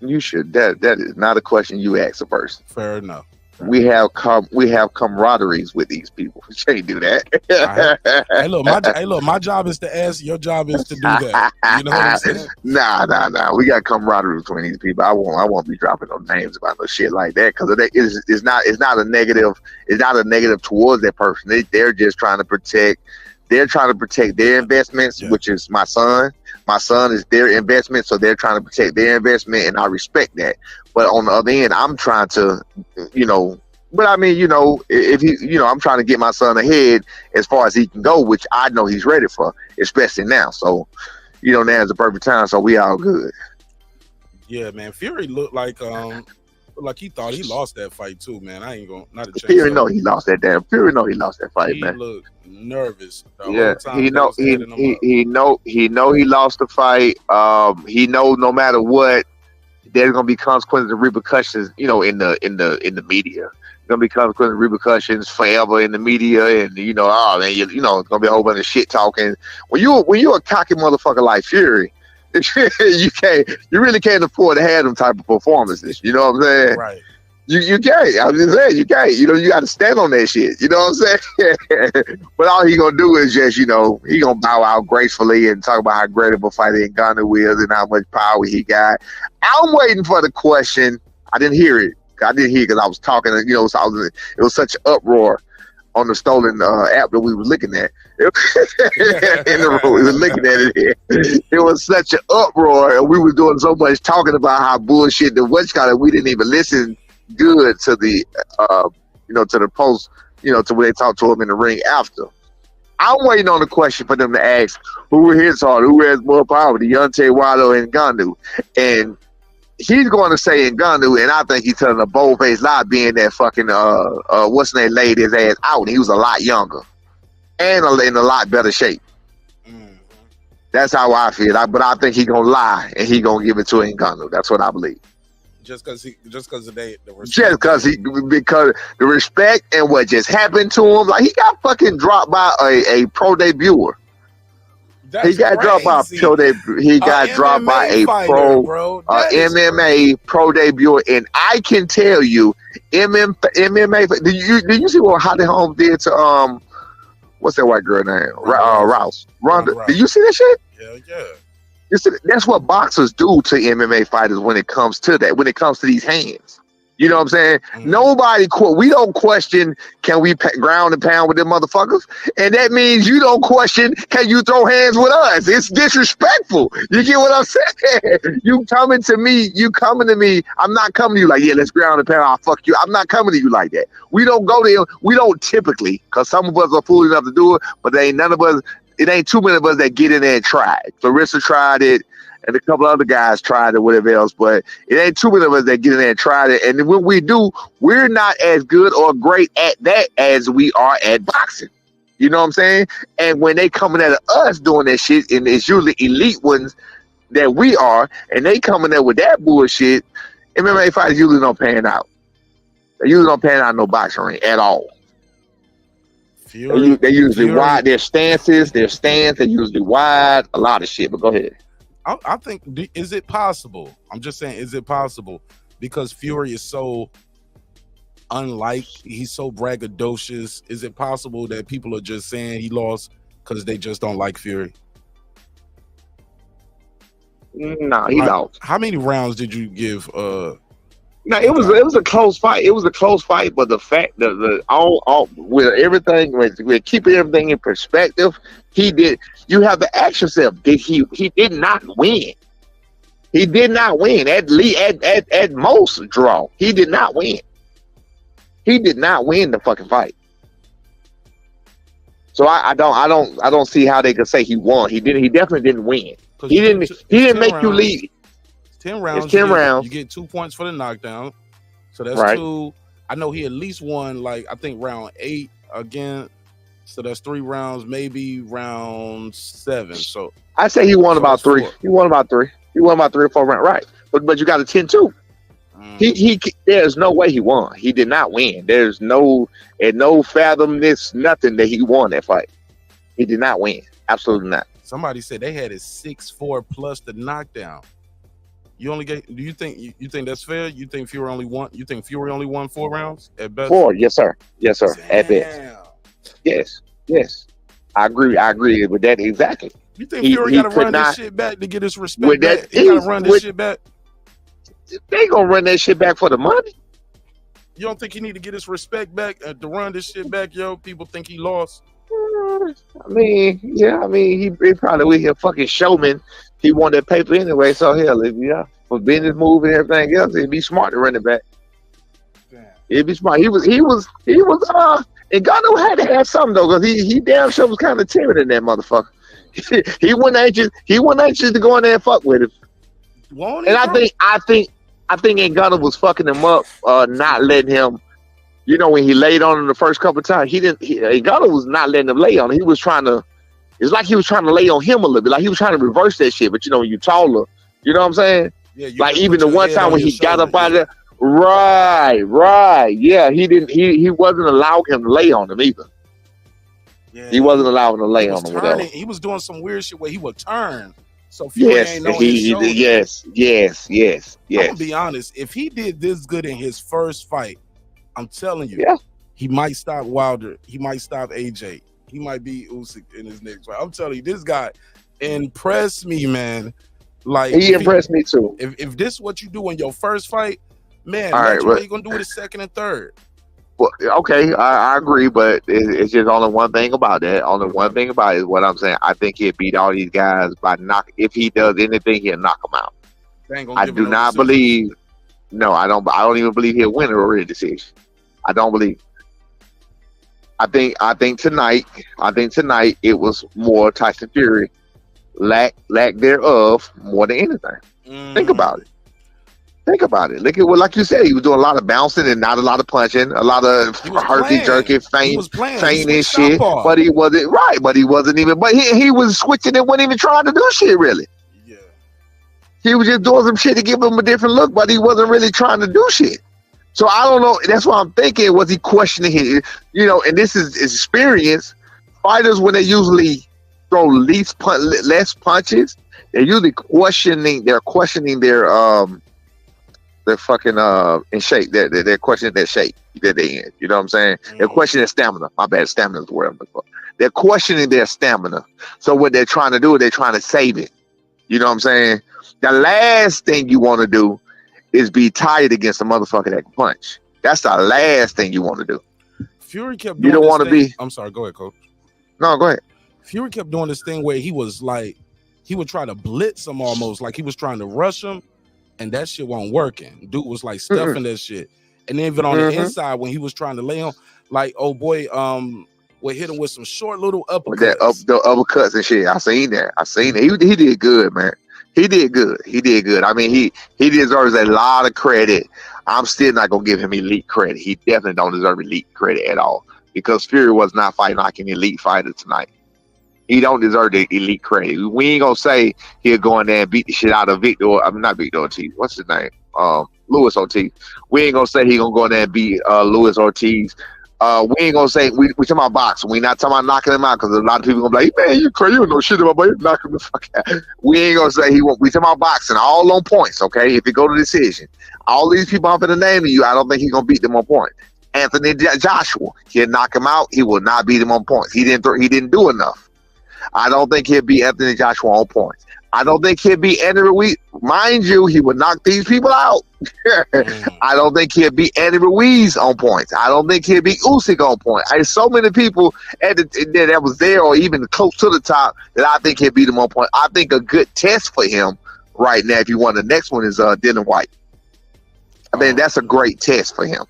You should. That is not a question you ask a person. Fair enough. We have camaraderies with these people. You can't do that. Hey, look, my job is to ask. Your job is to do that. You know what I'm saying? Nah. We got camaraderie between these people. I won't be dropping no names about no shit like that, because it's not a negative. It's not a negative towards that person. They're just trying to protect. They're trying to protect their investments, which is my son. My son is their investment, so they're trying to protect their investment, and I respect that. But on the other end, I'm trying to, but I mean, if he, I'm trying to get my son ahead as far as he can go, which I know he's ready for, especially now. So, now is the perfect time, so we all good. Yeah, man. Fury looked like he thought he lost that fight too, man. I ain't gonna not a chance. Fury know he lost that damn. Fury know he lost that fight, man. He looked nervous. Yeah, he know he lost the fight. He know no matter what, there's gonna be consequences and repercussions. In the media, there's gonna be consequences and repercussions forever in the media, and it's gonna be a whole bunch of shit talking. When you a cocky motherfucker like Fury, you really can't afford to have them type of performances. You know what I'm saying? Right. You can't. I was just saying, you can't. You got to stand on that shit. You know what I'm saying? But all he gonna do is just, he gonna bow out gracefully and talk about how great of a fighter Ngannou is and how much power he got. I'm waiting for the question. I didn't hear it. Because I was talking. It was such an uproar on the stolen app that we were looking at. In the room, we were looking at it. It was such an uproar, and we were doing so much talking about how bullshit the what's called. We didn't even listen good to the to the post, to when they talked to him in the ring after. I'm waiting on the question for them to ask who hits harder, who has more power, Deontay Wilder and Ngannou. And he's going to say Ngannou, and I think he's telling a bold-faced lie, being that fucking what's his name laid his ass out, and he was a lot younger and in a lot better shape. That's how I feel. But I think he gonna lie and he gonna give it to Ngannou. That's what I believe. Just because the respect. Just because the respect and what just happened to him, like he got fucking dropped by a pro debuter. He got dropped by a pro MMA pro debut, and I can tell you, MMA. Did you see what Holly Holmes did to what's that white girl name? Rouse. Ronda. Did you see that shit? Hell yeah. That's what boxers do to MMA fighters when it comes to that. When it comes to these hands. You know what I'm saying? We don't question, can we ground and pound with them motherfuckers? And that means you don't question, can you throw hands with us? It's disrespectful. You get what I'm saying? You coming to me. I'm not coming to you like, yeah, let's ground and pound. I'll fuck you. I'm not coming to you like that. We don't go there. We don't typically, because some of us are fool enough to do it, but it ain't too many of us that get in there and try it. Clarissa tried it. And a couple other guys tried it, whatever else, but it ain't too many of us that get in there and tried it. And when we do, we're not as good or great at that as we are at boxing. You know what I'm saying? And when they coming at us doing that shit, and it's usually elite ones that we are, and they coming there with that bullshit, MMA fighters usually don't pan out. They usually don't pan out in no boxing ring at all. They usually wide. Their stance, they usually wide. A lot of shit, but go ahead. I think, is it possible? I'm just saying, is it possible? Because Fury is so he's so braggadocious. Is it possible that people are just saying he lost because they just don't like Fury? No, he lost. How many rounds did you give? No, it was a close fight. It was a close fight, but the fact that all with everything, with keeping everything in perspective, he did. You have to ask yourself: he did not win? He did not win at most draw. He did not win. He did not win the fucking fight. So I don't see how they could say he won. He definitely didn't win. He didn't make you leave. 10 rounds. It's 10 rounds. You get 2 points for the knockdown. So that's right. 2. I know he at least won, like, I think round 8 again. So that's 3 rounds, maybe round 7. So I say he won about 3. 4. He won about 3. He won about 3 or 4 rounds. Right. But you got a 10-2. He there's no way he won. He did not win. There's no fathom this nothing that he won that fight. He did not win. Absolutely not. Somebody said they had it 6-4 plus the knockdown. You only get? Do you think that's fair? You think Fury only won? You think Fury only won 4 rounds at best? 4, yes sir. Damn. At best. Yes. I agree with that exactly. You think Fury got to run this shit back to get his respect back? He got to run this shit back. They gonna run that shit back for the money. You don't think he need to get his respect back to run this shit back, yo? People think he lost. I mean, he probably with a fucking showman. He won that paper anyway, so hell, for business move and everything else, it'd be smart to run it back. Damn. It'd be smart. He was. And Ngannou had to have something though, because he damn sure was kind of timid in that motherfucker. he wasn't anxious to go in there and fuck with him. And I think Ngannou was fucking him up, not letting him. You know, when he laid on him the first couple of times, Ngannou was not letting him lay on him. He was trying to. It's like he was trying to lay on him a little bit, like he was trying to reverse that shit. But when you taller, you know what I'm saying? Yeah. Like even the one time when he got up out of there, right. Yeah, he wasn't allowing him to lay on him either. Yeah, he wasn't allowing him to lay on him. Whatever. He was doing some weird shit where he would turn. So Fury ain't know his shoulder. Yes. I'm gonna be honest. If he did this good in his first fight, I'm telling you, he might stop Wilder. He might stop AJ. He might be Usyk in his next fight. I'm telling you, this guy impressed me, man. Like he impressed me too. If this is what you do in your first fight, man, what are you gonna do with the second and third? Well, okay, I agree, but it's just only one thing about that. Only one thing about it is what I'm saying. I think he'll beat all these guys by knock. If he does anything, he'll knock them out. I do not believe. No, I don't. I don't even believe he'll win a real decision. I don't believe. I think tonight it was more Tyson Fury lack thereof more than anything. Think about it. Think about it. Look at what, like you said, he was doing a lot of bouncing and not a lot of punching, a lot of herky jerky, feint and shit. But he wasn't right. But he wasn't even. But he was switching and wasn't even trying to do shit really. Yeah. He was just doing some shit to give him a different look, but he wasn't really trying to do shit. So I don't know. That's why I'm thinking, was he questioning his, and this is experience. Fighters, when they usually throw less punches, they're usually questioning their fucking in shape. They're questioning their shape that they in. You know what I'm saying? They're questioning their stamina. My bad, stamina is the word I'm looking for. They're questioning their stamina. So what they're trying to do is they're trying to save it. You know what I'm saying? The last thing you want to do is be tired against a motherfucker that can punch. That's the last thing you want to do. Fury kept doing I'm sorry, go ahead, coach. No, go ahead. Fury kept doing this thing where he was like, he would try to blitz him almost, like he was trying to rush him, and that shit wasn't working. Dude was like stuffing that shit. And then even on the inside, when he was trying to lay him, like, oh boy, would hit him with some short little uppercuts. The uppercuts and shit. I seen it. He did good, man. He did good. I mean, he deserves a lot of credit. I'm still not gonna give him elite credit. He definitely don't deserve elite credit at all, because Fury was not fighting like an elite fighter tonight. He don't deserve the elite credit. We ain't gonna say he'll go in there and beat the shit out of not Victor Ortiz. What's his name? Luis Ortiz. We ain't gonna say he gonna go in there and beat Luis Ortiz. We ain't gonna say we talking about boxing. We not talking about knocking him out, because a lot of people gonna be like, man, you crazy, you don't know shit about you knocking the fuck out. We ain't gonna say he won't. We talking about boxing, all on points, okay? If it go to decision, all these people I'm gonna name to you, I don't think he's gonna beat them on points. Anthony Joshua, he'll knock him out. He will not beat him on points. He didn't do enough. I don't think he'll beat Anthony Joshua on points. I don't think he'll beat Andy Ruiz. Mind you, he would knock these people out. I don't think he'll beat Andy Ruiz on points. I don't think he'll beat Usyk on points. There's so many people that was there or even close to the top that I think he'll beat him on points. I think a good test for him right now, if you want, the next one is Dylan White. I mean, that's a great test for him.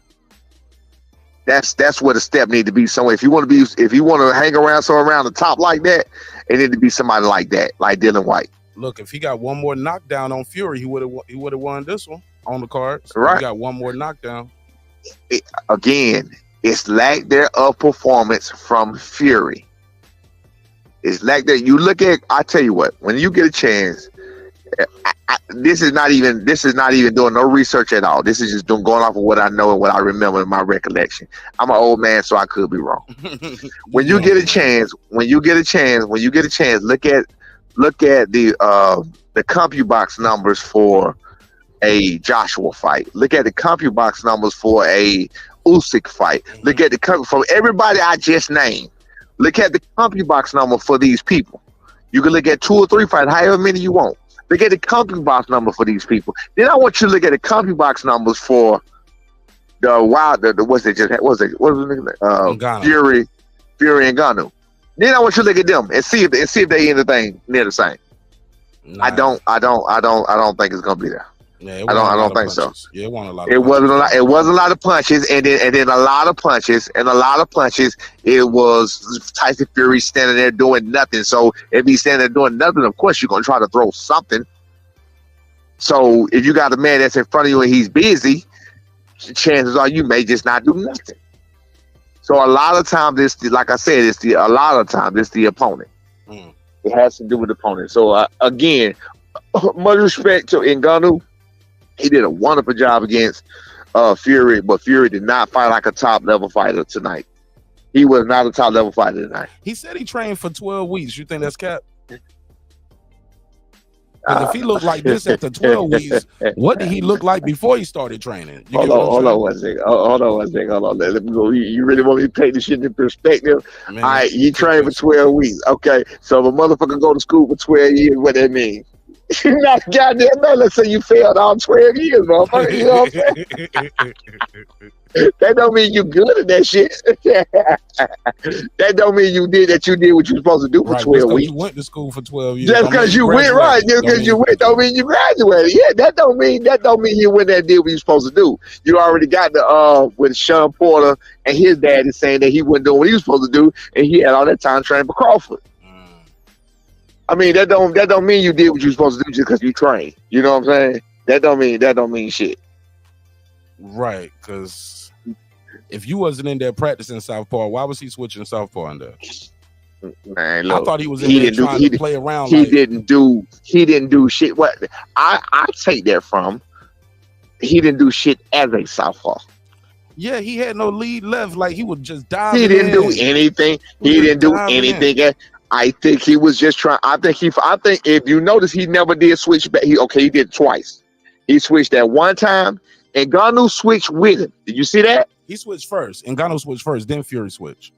That's where the step need to be somewhere. If you want to hang around around the top like that, it need to be somebody like that, like Dylan White. Look, if he got one more knockdown on Fury, he would have won this one on the cards. Right. He got one more knockdown. It's lack there of performance from Fury. It's lack there. You look at. I tell you what. When you get a chance, this is not even doing no research at all. This is just going off of what I know and what I remember in my recollection. I'm an old man, so I could be wrong. When you get a chance, look at the CompuBox numbers for a Joshua fight. Look at the CompuBox numbers for a Usyk fight. Look at from everybody I just named. Look at the CompuBox number for these people. You can look at 2 or 3 fights, however many you want. Look at the CompuBox number for these people. Then I want you to look at the CompuBox numbers for Fury and Ngannou. Then I want you to look at them and see if they anything near the same. Nah. I don't think it's gonna be there. Yeah, I don't think so. Yeah, it wasn't a lot. It wasn't a lot of punches, and then a lot of punches. It was Tyson Fury standing there doing nothing. So if he's standing there doing nothing, of course you're gonna try to throw something. So if you got a man that's in front of you and he's busy, chances are you may just not do nothing. So a lot of times, it's the opponent. It has to do with the opponent. So again, much respect to Ngannou. He did a wonderful job against Fury, but Fury did not fight like a top level fighter tonight. He was not a top level fighter tonight. He said he trained for 12 weeks. You think that's cap? Because if he looked like this after 12 weeks, what did he look like before he started training? Hold on one second. Let me go. You really want me to take this shit into perspective? Man, all right, you trained for 12 weeks. Okay, so if a motherfucker go to school for 12 years, what that mean? You're not goddamn man. Let's say you failed all 12 years, motherfucker. You know what I'm saying? That don't mean you good at that shit. That don't mean you did what you were supposed to do for 12 weeks. You went to school for 12 years. Just because you went right, just because you went, don't mean you graduated. Yeah, that don't mean you went there and did what you supposed to do. You already got the with Sean Porter and his dad is saying that he wasn't doing what he was supposed to do, and he had all that time training for Crawford. I mean, that don't mean you did what you were supposed to do just because you trained. You know what I'm saying? That don't mean shit. Right, because if you wasn't in there practicing southpaw, why was he switching southpaw in there? Man, look, I thought he was in there trying to play around. He didn't do shit. What I take that from, he didn't do shit as a southpaw. Yeah, he had no lead left. Like he would just dive. He didn't do anything. He didn't do anything. I think he was just trying. I think if you notice, he never did switch back. He did it twice. He switched that one time, and Ngannou switched with him. Did you see that? He switched first. Ngannou switched first, then Fury switched.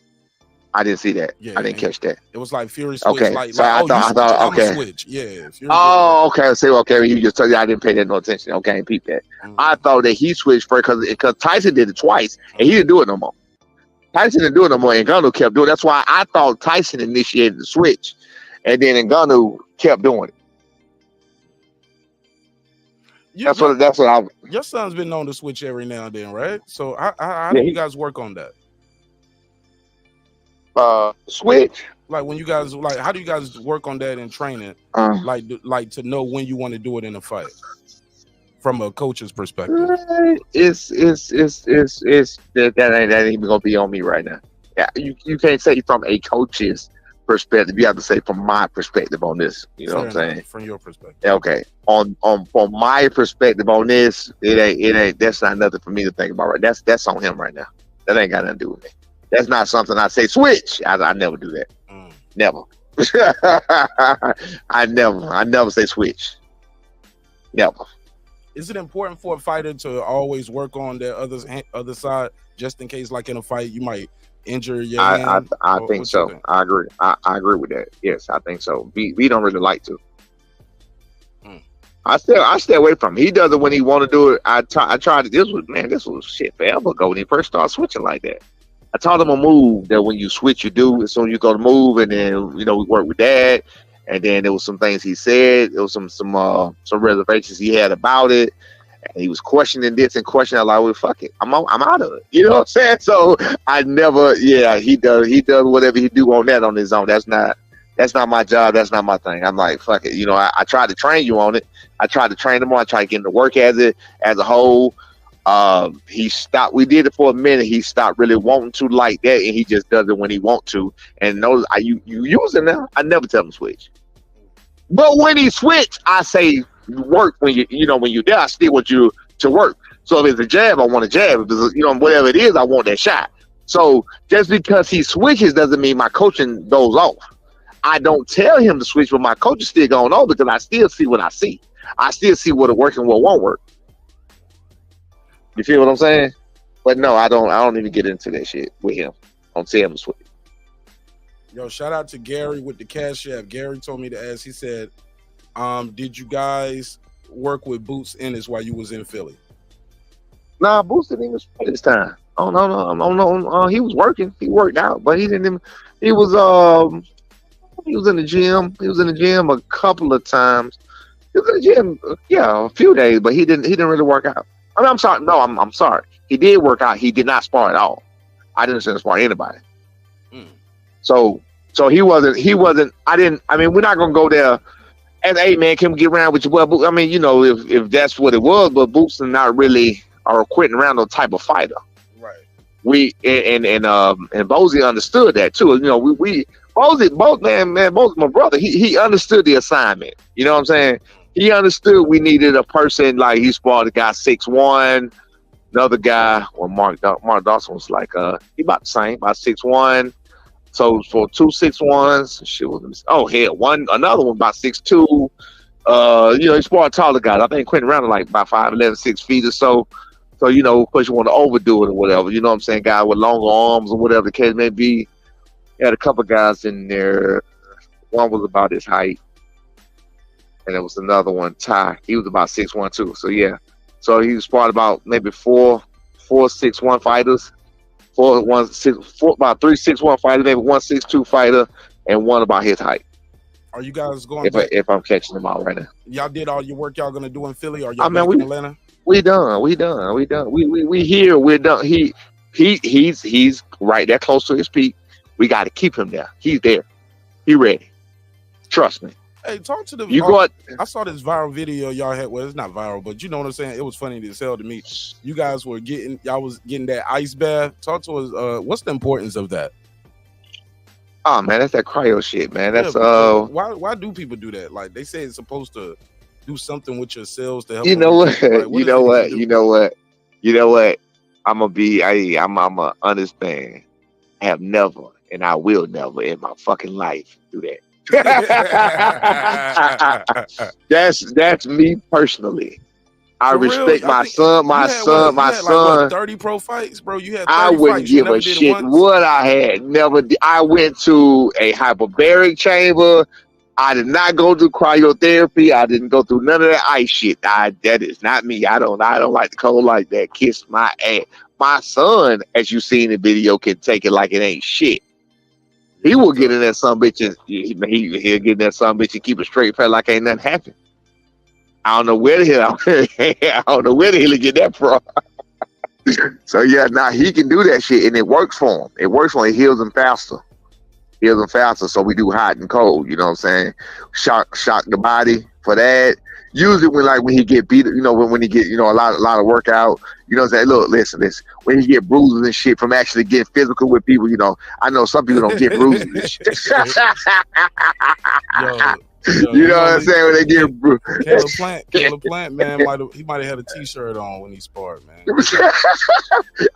I didn't see that. Yeah, I didn't catch that. It was like Fury switched. Okay, like, so like, I thought okay. Switch. Yeah. Fury okay. So okay, you just told you I didn't pay that no attention. Okay, I didn't peep that. I thought that he switched first because Tyson did it twice, and he didn't do it no more. Tyson didn't do it no more, and Ngannou kept doing it. That's why I thought Tyson initiated the switch, and then Ngannou kept doing it. That's what I. Your son's been known to switch every now and then, right? So how do you guys work on that? Switch. Like when you guys how do you guys work on that in training? Like to know when you want to do it in a fight from a coach's perspective. It's that ain't even gonna be on me right now. Yeah, you can't say from a coach's perspective. You have to say from my perspective on this. You know what I'm saying? From your perspective. Okay. From my perspective on this, it ain't. That's not nothing for me to think about. Right. That's on him right now. That ain't got nothing to do with me. That's not something I say switch. I never do that. Never. I never say switch. Never. Is it important for a fighter to always work on their other side, just in case, like in a fight, you might injure your hand? I think so. I agree. I agree with that. Yes, I think so. We don't really like to. I stay away from him. He does it when he want to do it. I tried. This was shit forever ago when he first started switching like that. I taught him a move that when you switch, you do. As soon as you go to move, and then we worked with Dad, and then there was some things he said. There was some reservations he had about it, and he was questioning this and questioning. I was like, well, fuck it, I'm out of it. You know what I'm saying? So I never. Yeah, he does whatever he do on that on his own. That's not my job. That's not my thing. I'm like, fuck it. I tried to train you on it. I tried to train him on. I tried to get him to work as a whole. He stopped. We did it for a minute. He stopped really wanting to like that, and he just does it when he want to. And those, you use it now. I never tell him switch. But when he switch, I say work. When when you're there, I still want you to work. So if it's a jab, I want a jab. If it's, whatever it is, I want that shot. So just because he switches doesn't mean my coaching goes off. I don't tell him to switch, but my coach is still going on because I still see what I see. I still see what'll work and what won't work. You feel what I'm saying? But no, I don't even get into that shit with him. I don't tell him to switch. Yo, shout out to Gary with the Cash App. Gary told me to ask. He said, did you guys work with Boots Ennis while you was in Philly? Nah, Boots didn't even play this time. Oh no. He was working. He worked out, but he didn't even. He was in the gym. He was in the gym a couple of times. He was in the gym, a few days, but he didn't really work out. I mean, I'm sorry. No, I'm sorry. He did work out. He did not spar at all. I didn't send spar anybody. So he wasn't. I mean, we're not gonna go there. And hey, man, can we get around with you? Well, I mean, if that's what it was, but Boots are not really a quitting around no type of fighter. Right. We and Bozy understood that too. Bozy's my brother. He understood the assignment. You know what I'm saying? He understood we needed a person like he sparred a guy 6'1", another guy. Well, Mark Dawson was like he about the same, about 6'1". So for 2 6'1s, shit was another one about 6'2". He sparred taller guys. I think Quentin Randall like about 5'11", 6 feet or so. So of course you want to overdo it or whatever. You know what I'm saying? Guy with longer arms or whatever the case may be. He had a couple guys in there. One was about his height. And there was another one, Ty. He was about 6'1" too. So yeah. So he was part about maybe four 6'1" fighters. About 3 6'1" fighters, maybe 1 6'2" fighter, and one about his height. Are you guys going if I'm catching them out right now? Y'all did all your work y'all gonna do in Philly, or y'all back in Atlanta? We done. We here, we're done. He's right there close to his peak. We gotta keep him there. He's there. He ready. Trust me. Hey, talk to the. You got. I saw this viral video y'all had. Well, it's not viral, but you know what I'm saying. It was funny as hell to me. You guys were y'all was getting that ice bath. Talk to us. What's the importance of that? Oh man, that's that cryo shit, man. That's Why do people do that? Like they say it's supposed to do something with your cells to help. You know what? Like, you know what? You know what? You know what? I'm a honest man. I have never, and I will never in my fucking life do that. That's me personally. I respect my son. My son. Like, 30 pro fights, bro. You had 30 I wouldn't give a shit what I had. Never. I went to a hyperbaric chamber. I did not go through cryotherapy. I didn't go through none of that ice shit. That is not me. I don't like the cold like that. Kiss my ass. My son, as you see in the video, can take it like it ain't shit. He will get in that son bitch and he'll get in that son bitch and keep it straight face like ain't nothing happened. I don't know where the hell he get that from. So yeah, now he can do that shit and it works for him. It works for him. It heals him faster. So we do hot and cold, you know what I'm saying? Shock the body for that. Usually when he get beat, you know, when he get, you know, a lot of workout, you know what I'm saying? Look, listen, when he get bruises and shit from actually getting physical with people, you know, I know some people don't get bruises and shit. You know what I'm saying? When they get bruised. Caleb Plant, man, he might have had a t-shirt on when he sparred, man.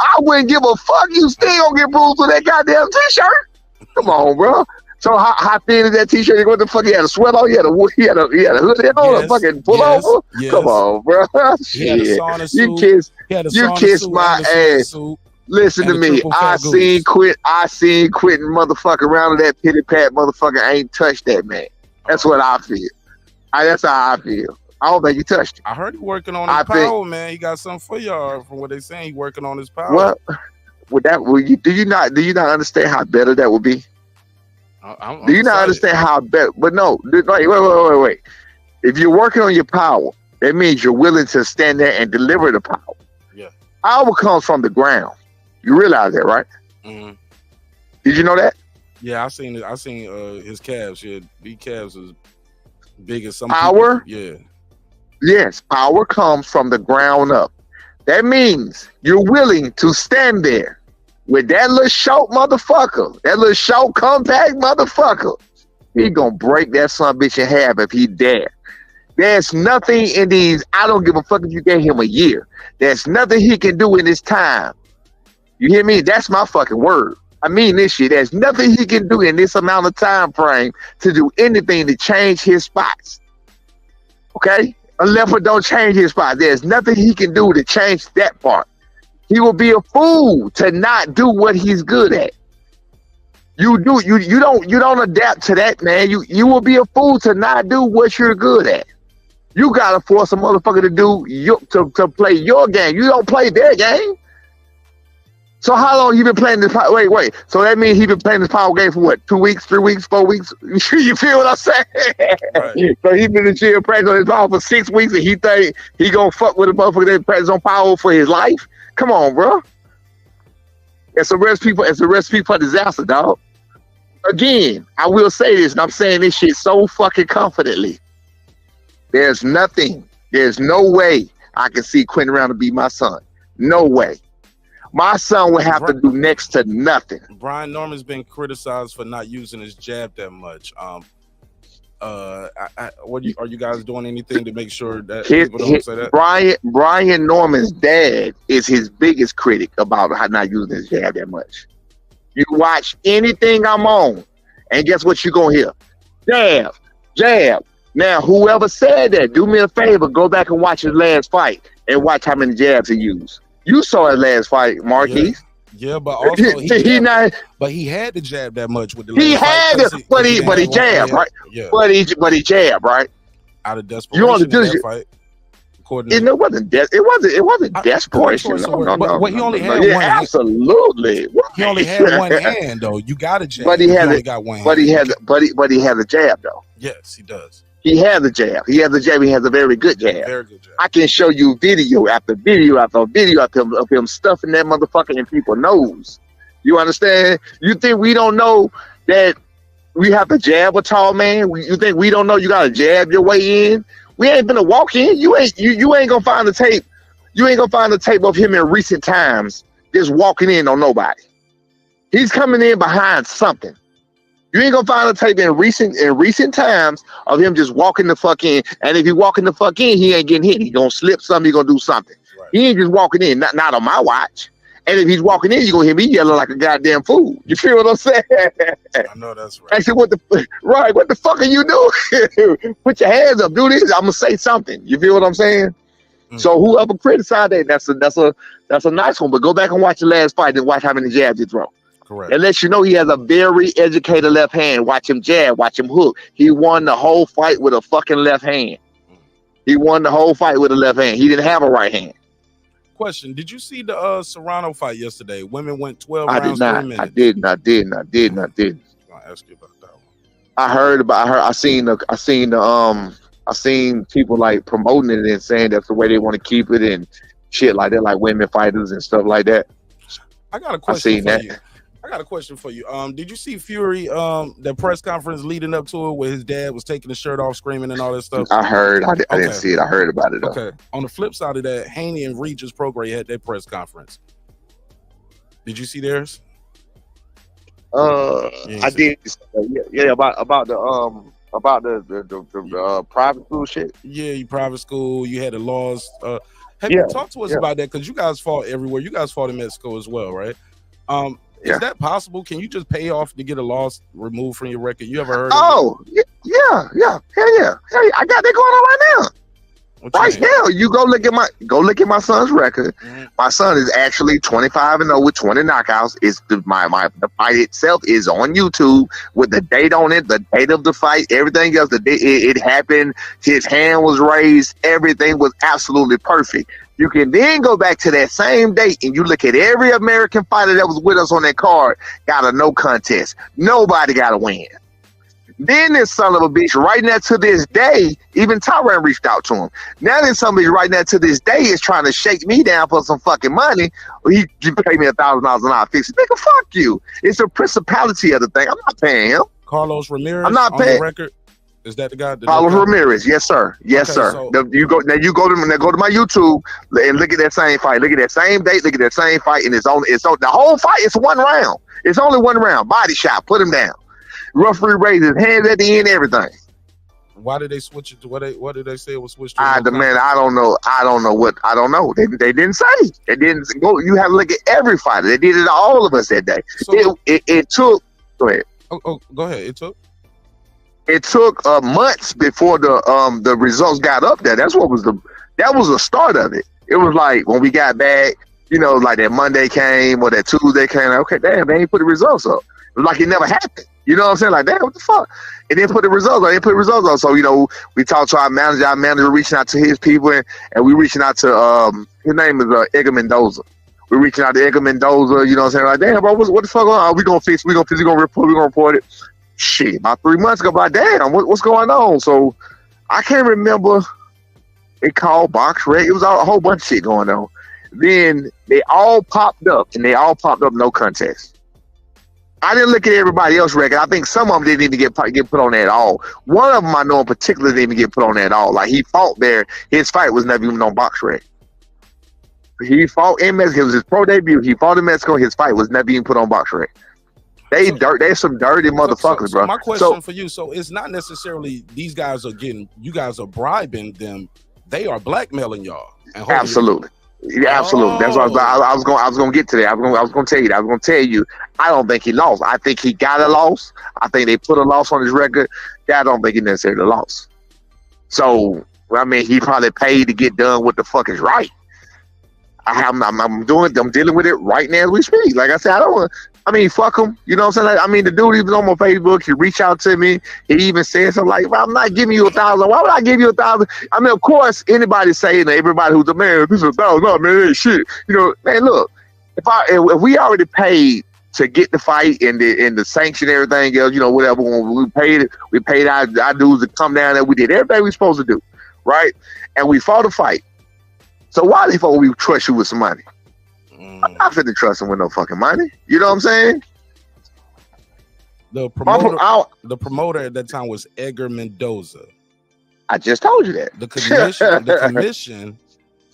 I wouldn't give a fuck. You still gonna get bruised with that goddamn t-shirt. Come on, bro. So how thin is that t-shirt? What the fuck? He had a sweat on. He had a hoodie on. A fucking pullover. Yes. Come on, bro. Shit. You kiss my ass. Listen to me. I seen Quentin motherfucker around that pity pat motherfucker ain't touched that man. That's what I feel. That's how I feel. I don't think he touched it. I heard he working on his power, man. He got something for y'all from what they saying. He working on his power. Do you not understand how better that would be? Do you not understand how better? But no, wait. If you're working on your power, that means you're willing to stand there and deliver the power. Yeah. Power comes from the ground. You realize that, right? Mm-hmm. Did you know that? Yeah, I seen his calves. Yeah, big calves as big as some power. People. Yeah. Yes, power comes from the ground up. That means you're willing to stand there with that little short motherfucker, that little short compact motherfucker. He gonna break that son bitch in half if he dare. There's nothing in these. I don't give a fuck if you gave him a year. There's nothing he can do in this time. You hear me? That's my fucking word. I mean this shit. There's nothing he can do in this amount of time frame to do anything to change his spots. Okay? Unless it don't change his spot. There's nothing he can do to change that part. He will be a fool to not do what he's good at. You don't adapt to that, man. You will be a fool to not do what you're good at. You gotta force a motherfucker to play your game. You don't play their game. So how long you been playing this? Wait. So that means he been playing this power game for what? 2 weeks, 3 weeks, 4 weeks? You feel what I'm saying? Right. So he been in jail practicing on his power for 6 weeks, and he think he gonna fuck with a motherfucker that practice on power for his life? Come on, bro. It's a recipe for disaster, dog. Again, I will say this, and I'm saying this shit so fucking confidently. There's no way I can see Quentin Round to be my son. No way. My son would have to do next to nothing. Brian Norman's been criticized for not using his jab that much. Are you guys doing anything to make sure that people don't say that? Brian Norman's dad is his biggest critic about not using his jab that much. You watch anything I'm on, and guess what you're gonna hear? Jab. Now, whoever said that, do me a favor, go back and watch his last fight and watch how many jabs he used. You saw his last fight, Marquise. Yeah, but also he had to jab that much with the last he had it, but he jabbed, right? Yeah. But he jabbed, right? Out of desperation in that fight. It wasn't desperation. But he only had one hand. Absolutely. He only had one hand though. You got a jab. But he got one hand. But he has a jab though. Yes, he does. He has a jab. He has a very good jab. Very good jab. I can show you video after video after video of him stuffing that motherfucker in people's nose. You understand? You think we don't know that we have to jab a tall man. You think we don't know you gotta jab your way in? We ain't been a walk in. You ain't gonna find the tape. You ain't gonna find the tape of him in recent times just walking in on nobody. He's coming in behind something. You ain't gonna find a tape in recent times of him just walking the fuck in. And if he walking the fuck in, he ain't getting hit. He gonna slip something. He gonna do something. Right. He ain't just walking in. Not on my watch. And if he's walking in, you gonna hear me yelling like a goddamn fool. You feel what I'm saying? I know that's right. I said, what the fuck are you doing? Put your hands up, do this. I'm gonna say something. You feel what I'm saying? Mm. So whoever criticized that, that's a nice one. But go back and watch the last fight and watch how many jabs he throw. Correct. It lets you know he has a very educated left hand. Watch him jab, watch him hook. He won the whole fight with a fucking left hand. He won the whole fight with a left hand. He didn't have a right hand. Question: did you see the Serrano fight yesterday? Women went 12 rounds. I did not. 3 minutes. I didn't. I'm gonna ask you about that one. I heard about her. I seen people like promoting it and saying that's the way they want to keep it and shit like that, like women fighters and stuff like that. I got a question for you. I got a question for you. Did you see Fury, the press conference leading up to it where his dad was taking his shirt off, screaming and all that stuff? I heard. I didn't see it. I heard about it, though. Okay. On the flip side of that, Haney and Regis Prograis had their press conference. Did you see theirs? I did. Yeah, about the private school shit. Yeah, you private school. You had the laws. Have you talked to us about that? Because you guys fought everywhere. You guys fought in Mexico as well, right? Is that possible? Can you just pay off to get a loss removed from your record? You ever heard of it? Hell yeah. I got that going on right now. Right now, you go look at my son's record. Mm-hmm. My son is actually 25-0 with 20 knockouts. The fight itself is on YouTube with the date on it, the date of the fight, everything else. The day it happened, his hand was raised, everything was absolutely perfect. You can then go back to that same date and you look at every American fighter that was with us on that card, got a no contest. Nobody got a win. Then this son of a bitch right now to this day, even Tyron reached out to him. Now this somebody right now to this day is trying to shake me down for some fucking money. He paid me $1,000 an hour fix it. Nigga, fuck you. It's a principality of the thing. I'm not paying him. Carlos Ramirez. I'm not paying. On the record. Is that the guy? Carlos Ramirez, yes sir, sir. So, you go to my YouTube and look at that same fight. Look at that same date. Look at that same fight, and it's on the whole fight. It's one round. It's only one round. Body shot. Put him down. Referee raised his hands at the end. Everything. Why did they switch it to what did they say it was switched to? I don't know. They didn't say. They didn't go. You have to look at every fighter. They did it to all of us that day. So, it took. Go ahead. Oh, go ahead. It took months before the results got up there. That was the start of it. It was like when we got back, like that Monday came or that Tuesday came. Like, okay, damn, they ain't put the results up. It was like it never happened. You know what I'm saying? Like, damn, what the fuck? And then put the results on. So, we talked to our manager reaching out to his people, and we reaching out to, his name is Edgar Mendoza. We're reaching out to Edgar Mendoza, you know what I'm saying? Like, damn, bro, what the fuck going on? We gonna fix it. We're gonna report it. Shit, about 3 months ago, like, damn, what's going on? So, I can't remember. It called box rec. It was a whole bunch of shit going on. Then they all popped up, no contest. I didn't look at everybody else's record. I think some of them didn't even get put on there at all. One of them I know in particular didn't even get put on there at all. Like, he fought there. His fight was never even on box rec. He fought in Mexico. It was his pro debut. He fought in Mexico. His fight was never even put on box rec. They're some dirty motherfuckers, bro. My question for you, so it's not necessarily you guys are bribing them. They are blackmailing y'all. Absolutely. Yeah, absolutely. That's what I was going to get to that. I was going to tell you that. I was going to tell you, I don't think he lost. I think he got a loss. I think they put a loss on his record. I don't think he necessarily lost. So, I mean, he probably paid to get done what the fuck is right. I'm dealing with it right now as we speak. Like I said, fuck him. You know what I'm saying? Like, I mean, the dude even on my Facebook, he reached out to me. He even said something like, well, I'm not giving you $1,000. Why would I give you $1,000? I mean, of course, anybody saying that, everybody who's a man, this is $1,000, no, man, it ain't shit. Man, look, if we already paid to get the fight and the sanction, everything else, whatever, when we paid our dudes to come down there. We did everything we supposed to do, right? And we fought a fight. So why the fuck would we trust you with some money? I'm not finna trust him with no fucking money. You know what I'm saying? The promoter at that time was Edgar Mendoza. I just told you that. The commission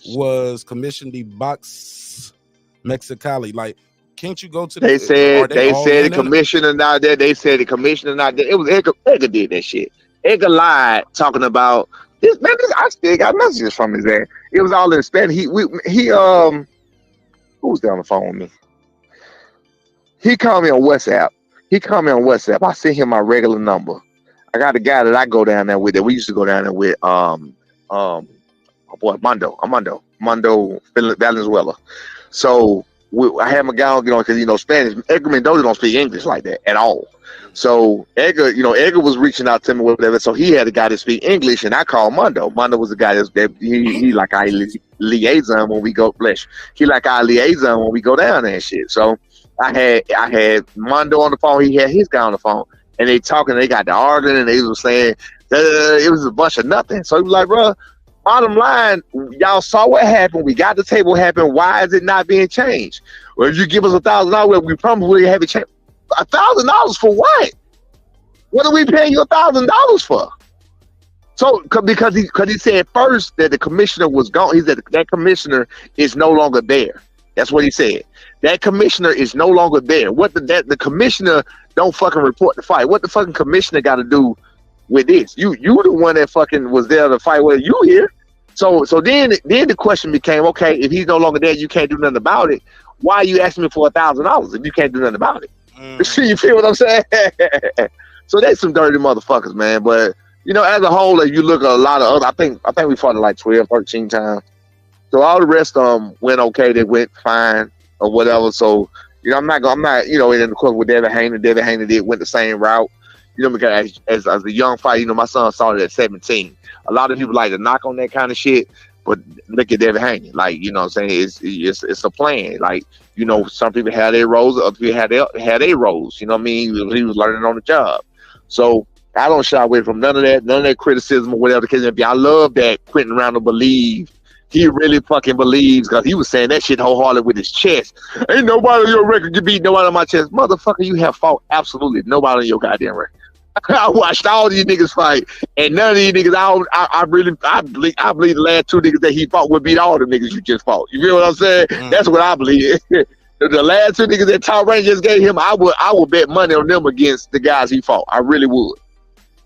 was Commission de Box Mexicali. Like, can't you go to the commissioner not there. They said the commissioner not there. It was Edgar did that shit. Edgar lied talking about this man. I still got messages from his ass. It was all in Spanish. He who was there on the phone with me? He called me on WhatsApp. I sent him my regular number. I got a guy that I go down there with. That we used to go down there with. Mondo Valenzuela. So I had my guy, because Spanish. Edgar Mendoza don't speak English like that at all. So Edgar was reaching out to me, whatever. So he had a guy that speak English, and I called Mondo. Mondo was the guy that he like our liaison when we go flesh. He like our liaison when we go down there and shit. So I had Mondo on the phone. He had his guy on the phone, and they talking. They got the arguing, and they was saying it was a bunch of nothing. So he was like, bro, bottom line, y'all saw what happened. We got the table happen. Why is it not being changed? Well, if you give us $1,000, we probably have it changed. $1,000 for what? What are we paying you $1,000 for? So because he said first that the commissioner was gone. He said that commissioner is no longer there. That's what he said. That commissioner is no longer there. The commissioner don't fucking report the fight. What the fucking commissioner got to do with this? You the one that fucking was there to fight. Well, you here. So then the question became, okay, if he's no longer there, you can't do nothing about it. Why are you asking me for $1,000 if you can't do nothing about it? You feel what I'm saying? So they some dirty motherfuckers, man. But as a whole, if you look at a lot of other, I think we fought it like 12, 13 times. So all the rest of them went okay. They went fine or whatever. So I'm not in the court with Devin Haney. Devin Haney went the same route. Because as a young fight, my son started at 17. A lot of people like to knock on that kind of shit, but look at Devin Haney. Like, what I'm saying? It's a plan. Like, some people had their roles, other people had their roles. You know what I mean? He was learning on the job. So I don't shy away from none of that criticism or whatever the case may be. I love that Quentin Randall believed. He really fucking believes, because he was saying that shit wholeheartedly with his chest. Ain't nobody on your record can beat nobody on my chest. Motherfucker, you have fought absolutely nobody on your goddamn record. I watched all these niggas fight, and none of these niggas. I believe the last two niggas that he fought would beat all the niggas you just fought. You feel what I'm saying? That's what I believe. The last two niggas that Top Rank just gave him, I would bet money on them against the guys he fought. I really would.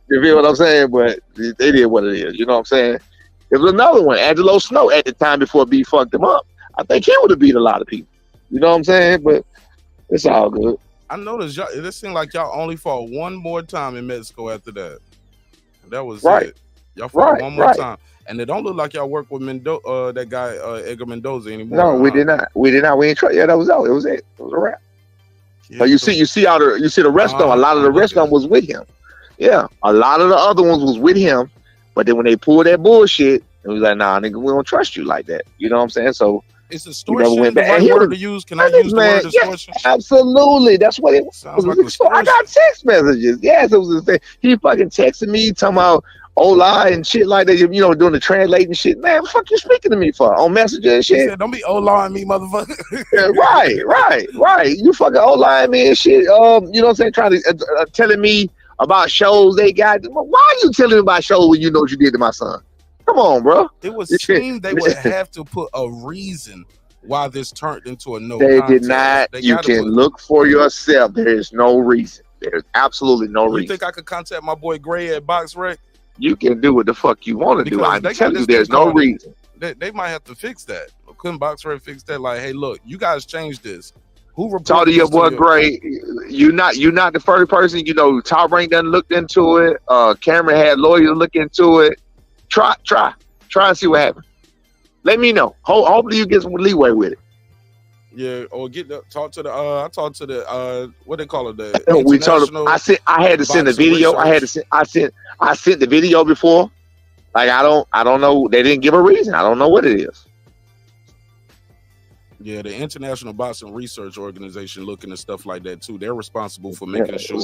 You feel what I'm saying? But they did what it is. You know what I'm saying? There was another one, Angelo Snow, at the time before B fucked him up. I think he would have beat a lot of people. You know what I'm saying? But it's all good. I noticed y'all. It seemed like y'all only fought one more time in Mexico after that. That was right. It. Y'all fought one more time, and it don't look like y'all work with that guy Edgar Mendoza anymore. No, we did not. We ain't try. Yeah, that was all. It was it. It was a wrap. Yeah, but you see the rest of them. A lot of the rest of them was with him. Yeah, a lot of the other ones was with him. But then when they pulled that bullshit, it was like, nah, nigga, we don't trust you like that. You know what I'm saying? So. Is extortion the right word to use? Can I use the word extortion? Yeah, absolutely. That's what it was. Like I got text messages. Yes, it was a thing. He fucking texted me talking about Ola and shit like that. Doing the translating shit. Man, what the fuck you speaking to me for? On Messenger and shit? He said, don't be Ola me, motherfucker. Yeah, right. You fucking Ola me and shit. You know what I'm saying? Trying to telling me about shows they got. Why are you telling me about shows when you know what you did to my son? Come on, bro. It would seem they would have to put a reason why this turned into a no They contest. Did not. You can look for yourself. There is no reason. There's absolutely no reason. You think I could contact my boy Gray at BoxRec? You can do what the fuck you want to do. I'm telling you, there's no reason. They might have to fix that. Couldn't BoxRec fix that? Like, hey, look, you guys changed this. Who reported talk to your boy Gray? You're not the first person. Top Rank done looked into it. Cameron had lawyers look into it. Try and see what happens. Let me know. Hopefully you get some leeway with it. Yeah, or talk to the I talked to the what they call it, the we told him. I had to send the video. I sent the video before. Like I don't know. They didn't give a reason. I don't know what it is. Yeah, the International Boxing Research Organization looking at stuff like that too. They're responsible for making sure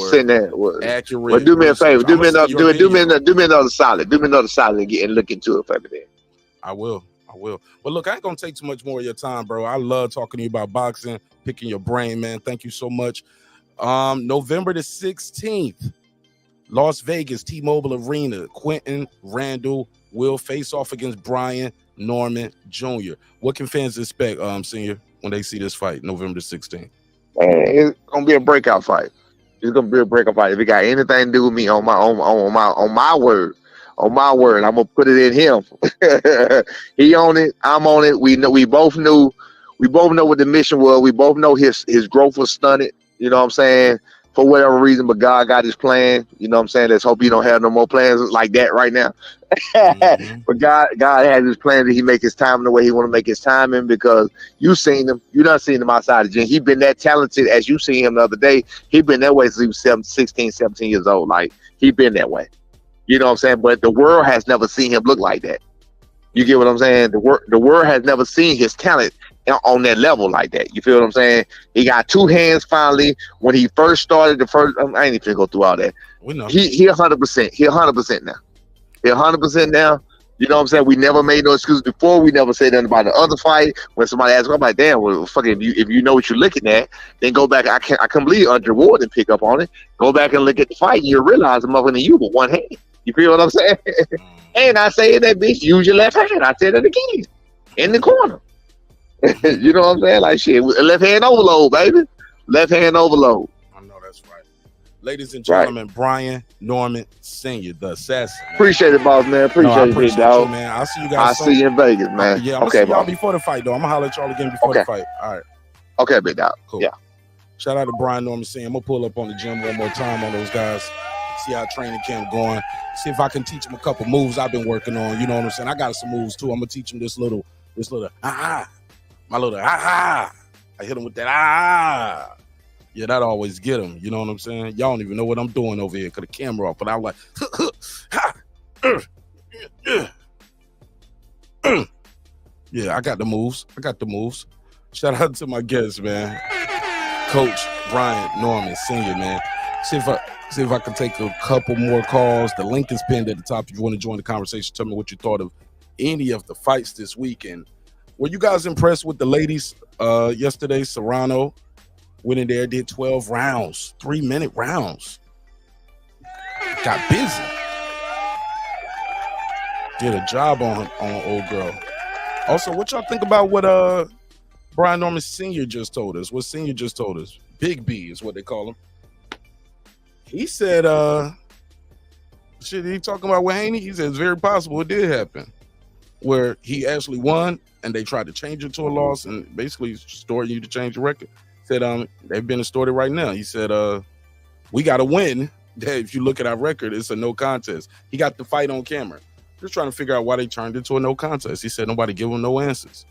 accurate. Well, do me a favor. Do me another solid. Do me another solid and look into it for me. I will. But look, I ain't gonna take too much more of your time, bro. I love talking to you about boxing, picking your brain, man. Thank you so much. November the 16th, Las Vegas, T-Mobile Arena. Quentin Randall will face off against Brian Norman Jr. What can fans expect, Senior, when they see this fight, November the 16th? It's gonna be a breakout fight. It's gonna be a breakout fight. If it got anything to do with me on my word, I'm gonna put it in him. He on it. I'm on it. We know. We both knew. We both know what the mission was. We both know his growth was stunted. You know what I'm saying? For whatever reason, but God got his plan. You know what I'm saying? Let's hope he don't have no more plans like that right now. But God has his plan that he make his time in the way he want to make his time in, because you seen him. You done seen him outside the gym. He been that talented as you seen him the other day. He been that way since he was 16, 17 years old. Like, he been that way. You know what I'm saying? But the world has never seen him look like that. You get what I'm saying? The world has never seen his talent on that level like that. You feel what I'm saying? He got two hands finally. When he first started, I ain't even go through all that. We know. He 100%. He 100% now. He 100% now. You know what I'm saying? We never made no excuses before. We never said nothing about the other fight. When somebody asked me, I'm like, damn, well, fucking, if you know what you're looking at, then go back. I can't believe Andre Ward didn't pick up on it. Go back and look at the fight, and you realize the motherfucker you with one hand. You feel what I'm saying? And I say that, bitch, use your left hand. I said it again. In the corner. You know what I'm saying? Like, shit, left hand overload, baby. Left hand overload. I know that's right. Ladies and gentlemen, right. Brian Norman Sr., the assassin. Man. Appreciate it, boss, man. Appreciate it, dog. Man. I'll see you guys soon. I'll see you in Vegas, man. Yeah, I'm going to see y'all before the fight, though. I'm going to holler at y'all again before the fight. All right. Okay, big dog. Cool. Yeah. Shout out to Brian Norman Sr. I'm going to pull up on the gym one more time on those guys. See how training camp going. See if I can teach them a couple moves I've been working on. You know what I'm saying? I got some moves, too. I'm going to teach them this little, my little, I hit them with that, Yeah, that always get them. You know what I'm saying? Y'all don't even know what I'm doing over here because the camera off. But I'm like, yeah, I got the moves. Shout out to my guest, man. Coach Brian Norman Sr., man. See if I can take a couple more calls. The link is pinned at the top if you want to join the conversation. Tell me what you thought of any of the fights this weekend. Were you guys impressed with the ladies yesterday? Serrano went in there, did 12 rounds, 3-minute rounds. Got busy. Did a job on old girl. Also, what y'all think about what Brian Norman Sr. just told us? What Sr. just told us? Big B is what they call him. He said, he talking about with Haney? He said it's very possible it did happen. Where he actually won and they tried to change it to a loss and basically extorting you to change the record. Said they've been extorted right now. He said we got to win. If you look at our record, it's a no contest. He got the fight on camera. Just trying to figure out why they turned it to a no contest. He said nobody give him no answers.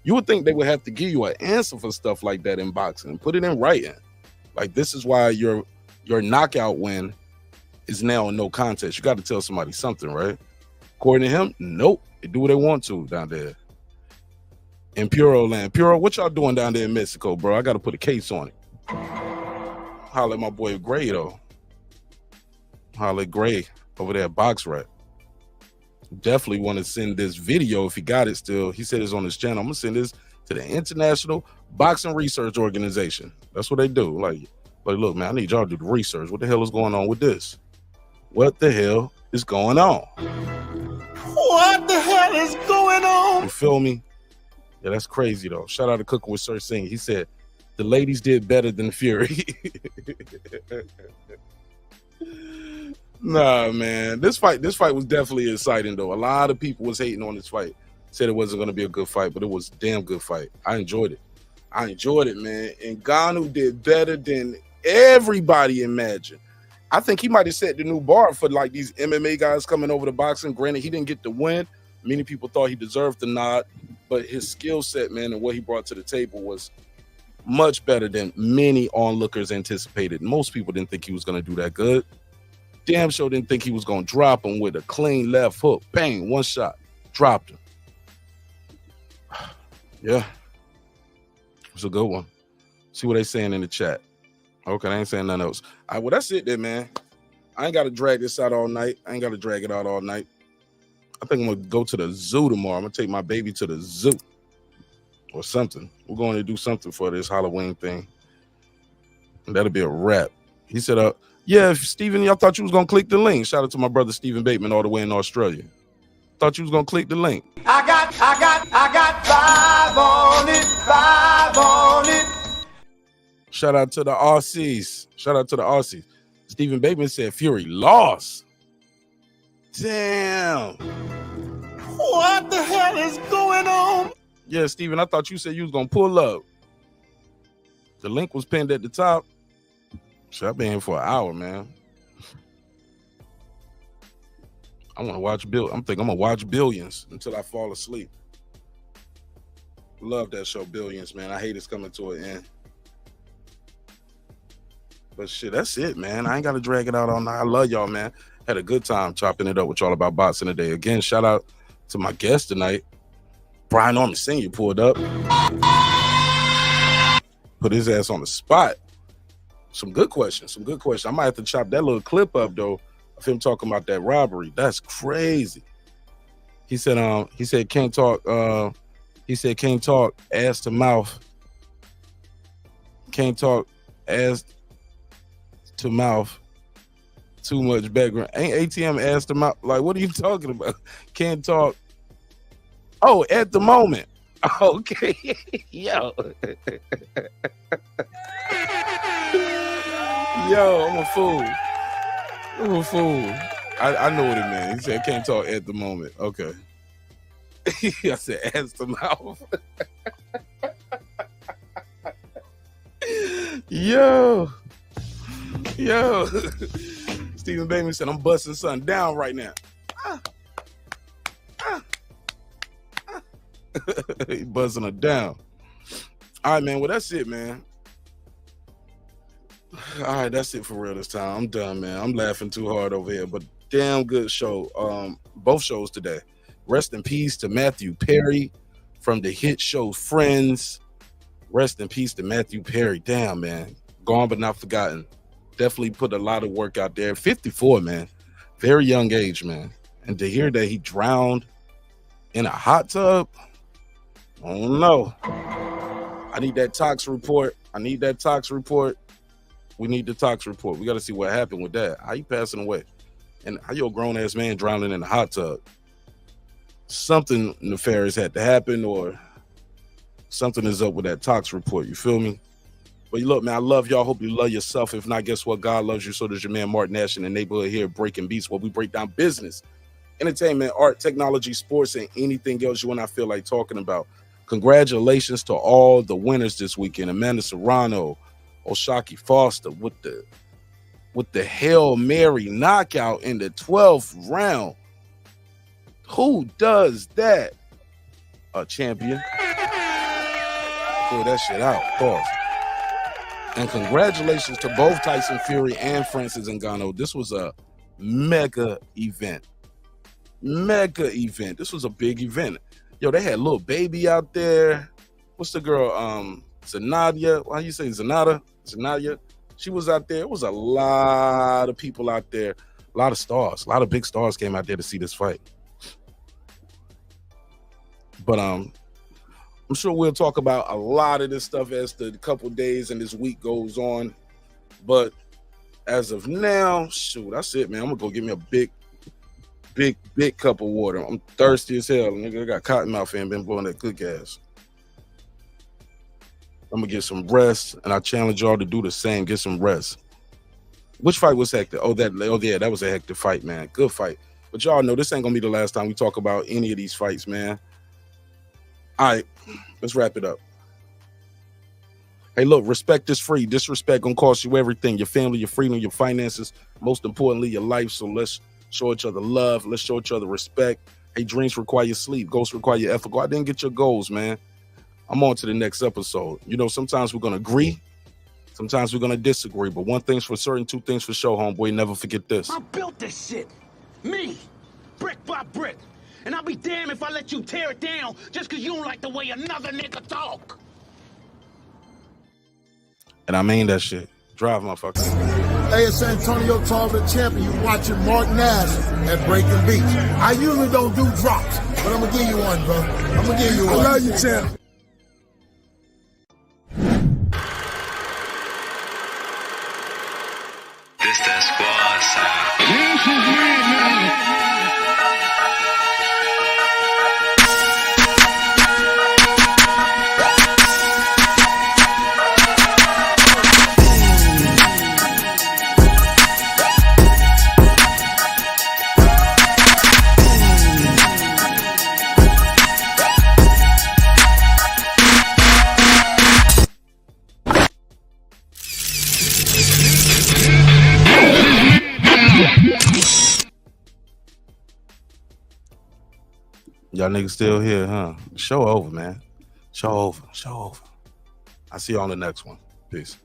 You would think they would have to give you an answer for stuff like that in boxing. Put it in writing. Like, this is why your knockout win is now a no contest. You got to tell somebody something, right? According to him, nope. They do what they want to down there in Puro land. Puro, what y'all doing down there in Mexico, bro? I got to put a case on it. Holla at my boy Gray, though. Holla at Gray over there at Box Rat. Definitely want to send this video if he got it still. He said it's on his channel. I'm going to send this to the International Boxing Research Organization. That's what they do. Like, look, man, I need y'all to do the research. What the hell is going on with this? What the hell is going on? What the hell is going on? You feel me? Yeah, that's crazy, though. Shout out to Cooking with Sir Singh. He said, the ladies did better than Fury. Nah, man. This fight was definitely exciting, though. A lot of people was hating on this fight. Said it wasn't going to be a good fight, but it was a damn good fight. I enjoyed it, man. And Ngannou did better than everybody imagined. I think he might have set the new bar for like these MMA guys coming over to boxing. Granted, he didn't get the win. Many people thought he deserved the nod, but his skill set, man, and what he brought to the table was much better than many onlookers anticipated. Most people didn't think he was going to do that good. Damn sure didn't think he was going to drop him with a clean left hook. Bang, one shot. Dropped him. Yeah. It was a good one. See what they saying in the chat. Okay, I ain't saying nothing else. All right, well, that's it then, man. I ain't got to drag this out all night. I think I'm going to go to the zoo tomorrow. I'm going to take my baby to the zoo or something. We're going to do something for this Halloween thing. That'll be a wrap. He said, yeah, Steven, I thought you was going to click the link. Shout out to my brother Stephen Bateman all the way in Australia. Thought you was going to click the link. I got 5 on it. Shout out to the Aussies. Stephen Bateman said Fury lost. Damn. What the hell is going on? Yeah, Steven, I thought you said you was going to pull up. The link was pinned at the top. So I've been here for an hour, man. I want to watch I'm thinking I'm going to watch Billions until I fall asleep. Love that show, Billions, man. I hate it's coming to an end. But shit, that's it, man. I ain't got to drag it out all night. I love y'all, man. Had a good time chopping it up with y'all about boxing today. Again, shout out to my guest tonight. Brian Norman Sr. pulled up. Put his ass on the spot. Some good questions. I might have to chop that little clip up, though, of him talking about that robbery. That's crazy. He said can't talk ass to mouth. Can't talk ass to mouth. Too much background. Ain't ATM ass to mouth? Like, what are you talking about? Can't talk. Oh, at the moment. Okay. Yo. Yo, I'm a fool. I know what it meant. He said can't talk at the moment. Okay. I said ass to mouth. Yo. Stephen Bateman said I'm busting something down right now. He buzzing her down. All right, man. Well, that's it, man. All right, that's it for real this time. I'm done, man. I'm laughing too hard over here, but damn good show. Both shows today. Rest in peace to Matthew Perry from the hit show Friends. Rest in peace to Matthew Perry. Damn, man. Gone but not forgotten. Definitely put a lot of work out there. 54, man. Very young age, man. And to hear that he drowned in a hot tub, I don't know. I need that tox report. We need the tox report. We got to see what happened with that. How you passing away? And how you a grown-ass man drowning in a hot tub? Something nefarious had to happen, or something is up with that tox report. You feel me? But look, man, I love y'all. Hope you love yourself. If not, guess what? God loves you. So does your man Martin Nash in the neighborhood here, Breaking Beats, where we break down business, entertainment, art, technology, sports, and anything else you and I feel like talking about. Congratulations to all the winners this weekend. Amanda Serrano, Oshaquie Foster with the Hail Mary knockout in the 12th round. Who does that? A champion. Pull that shit out. Pause. And congratulations to both Tyson Fury and Francis Ngannou. This was a mega event. This was a big event. Yo, they had little baby out there. What's the girl? Zanadia. Why you say Zanada? Zanadia. She was out there. It was a lot of people out there. A lot of stars. A lot of big stars came out there to see this fight. But I'm sure we'll talk about a lot of this stuff as the couple days and this week goes on. But as of now, shoot, that's it, man. I'm gonna go get me a big cup of water. I'm thirsty as hell. Nigga, I got cotton mouth and been blowing that good gas. I'm gonna get some rest, and I challenge y'all to do the same. Get some rest. Which fight was hectic? That was a hectic fight, man. Good fight. But y'all know this ain't gonna be the last time we talk about any of these fights, man. All right, let's wrap it up. Hey, look, respect is free. Disrespect gonna cost you everything: your family, your freedom, your finances, most importantly, your life. So let's show each other love. Let's show each other respect. Hey, dreams require sleep. Goals require your effort. Go out there and get your goals, man. I'm on to the next episode. You know, sometimes we're gonna agree, sometimes we're gonna disagree. But one thing's for certain, two things for sure, homeboy. Never forget this. I built this shit. Me. Brick by brick. And I'll be damned if I let you tear it down just because you don't like the way another nigga talk. And I mean that shit. Drive, motherfucker. Hey, it's Antonio Tarver champion. You watching Martin Nash at Breaking Beats. I usually don't do drops, but I'm going to give you one, bro. I'm going to give you one. I love you, champ. It's that squad sound. Y'all niggas still here, huh? Show over, man. Show over. I see you on the next one. Peace.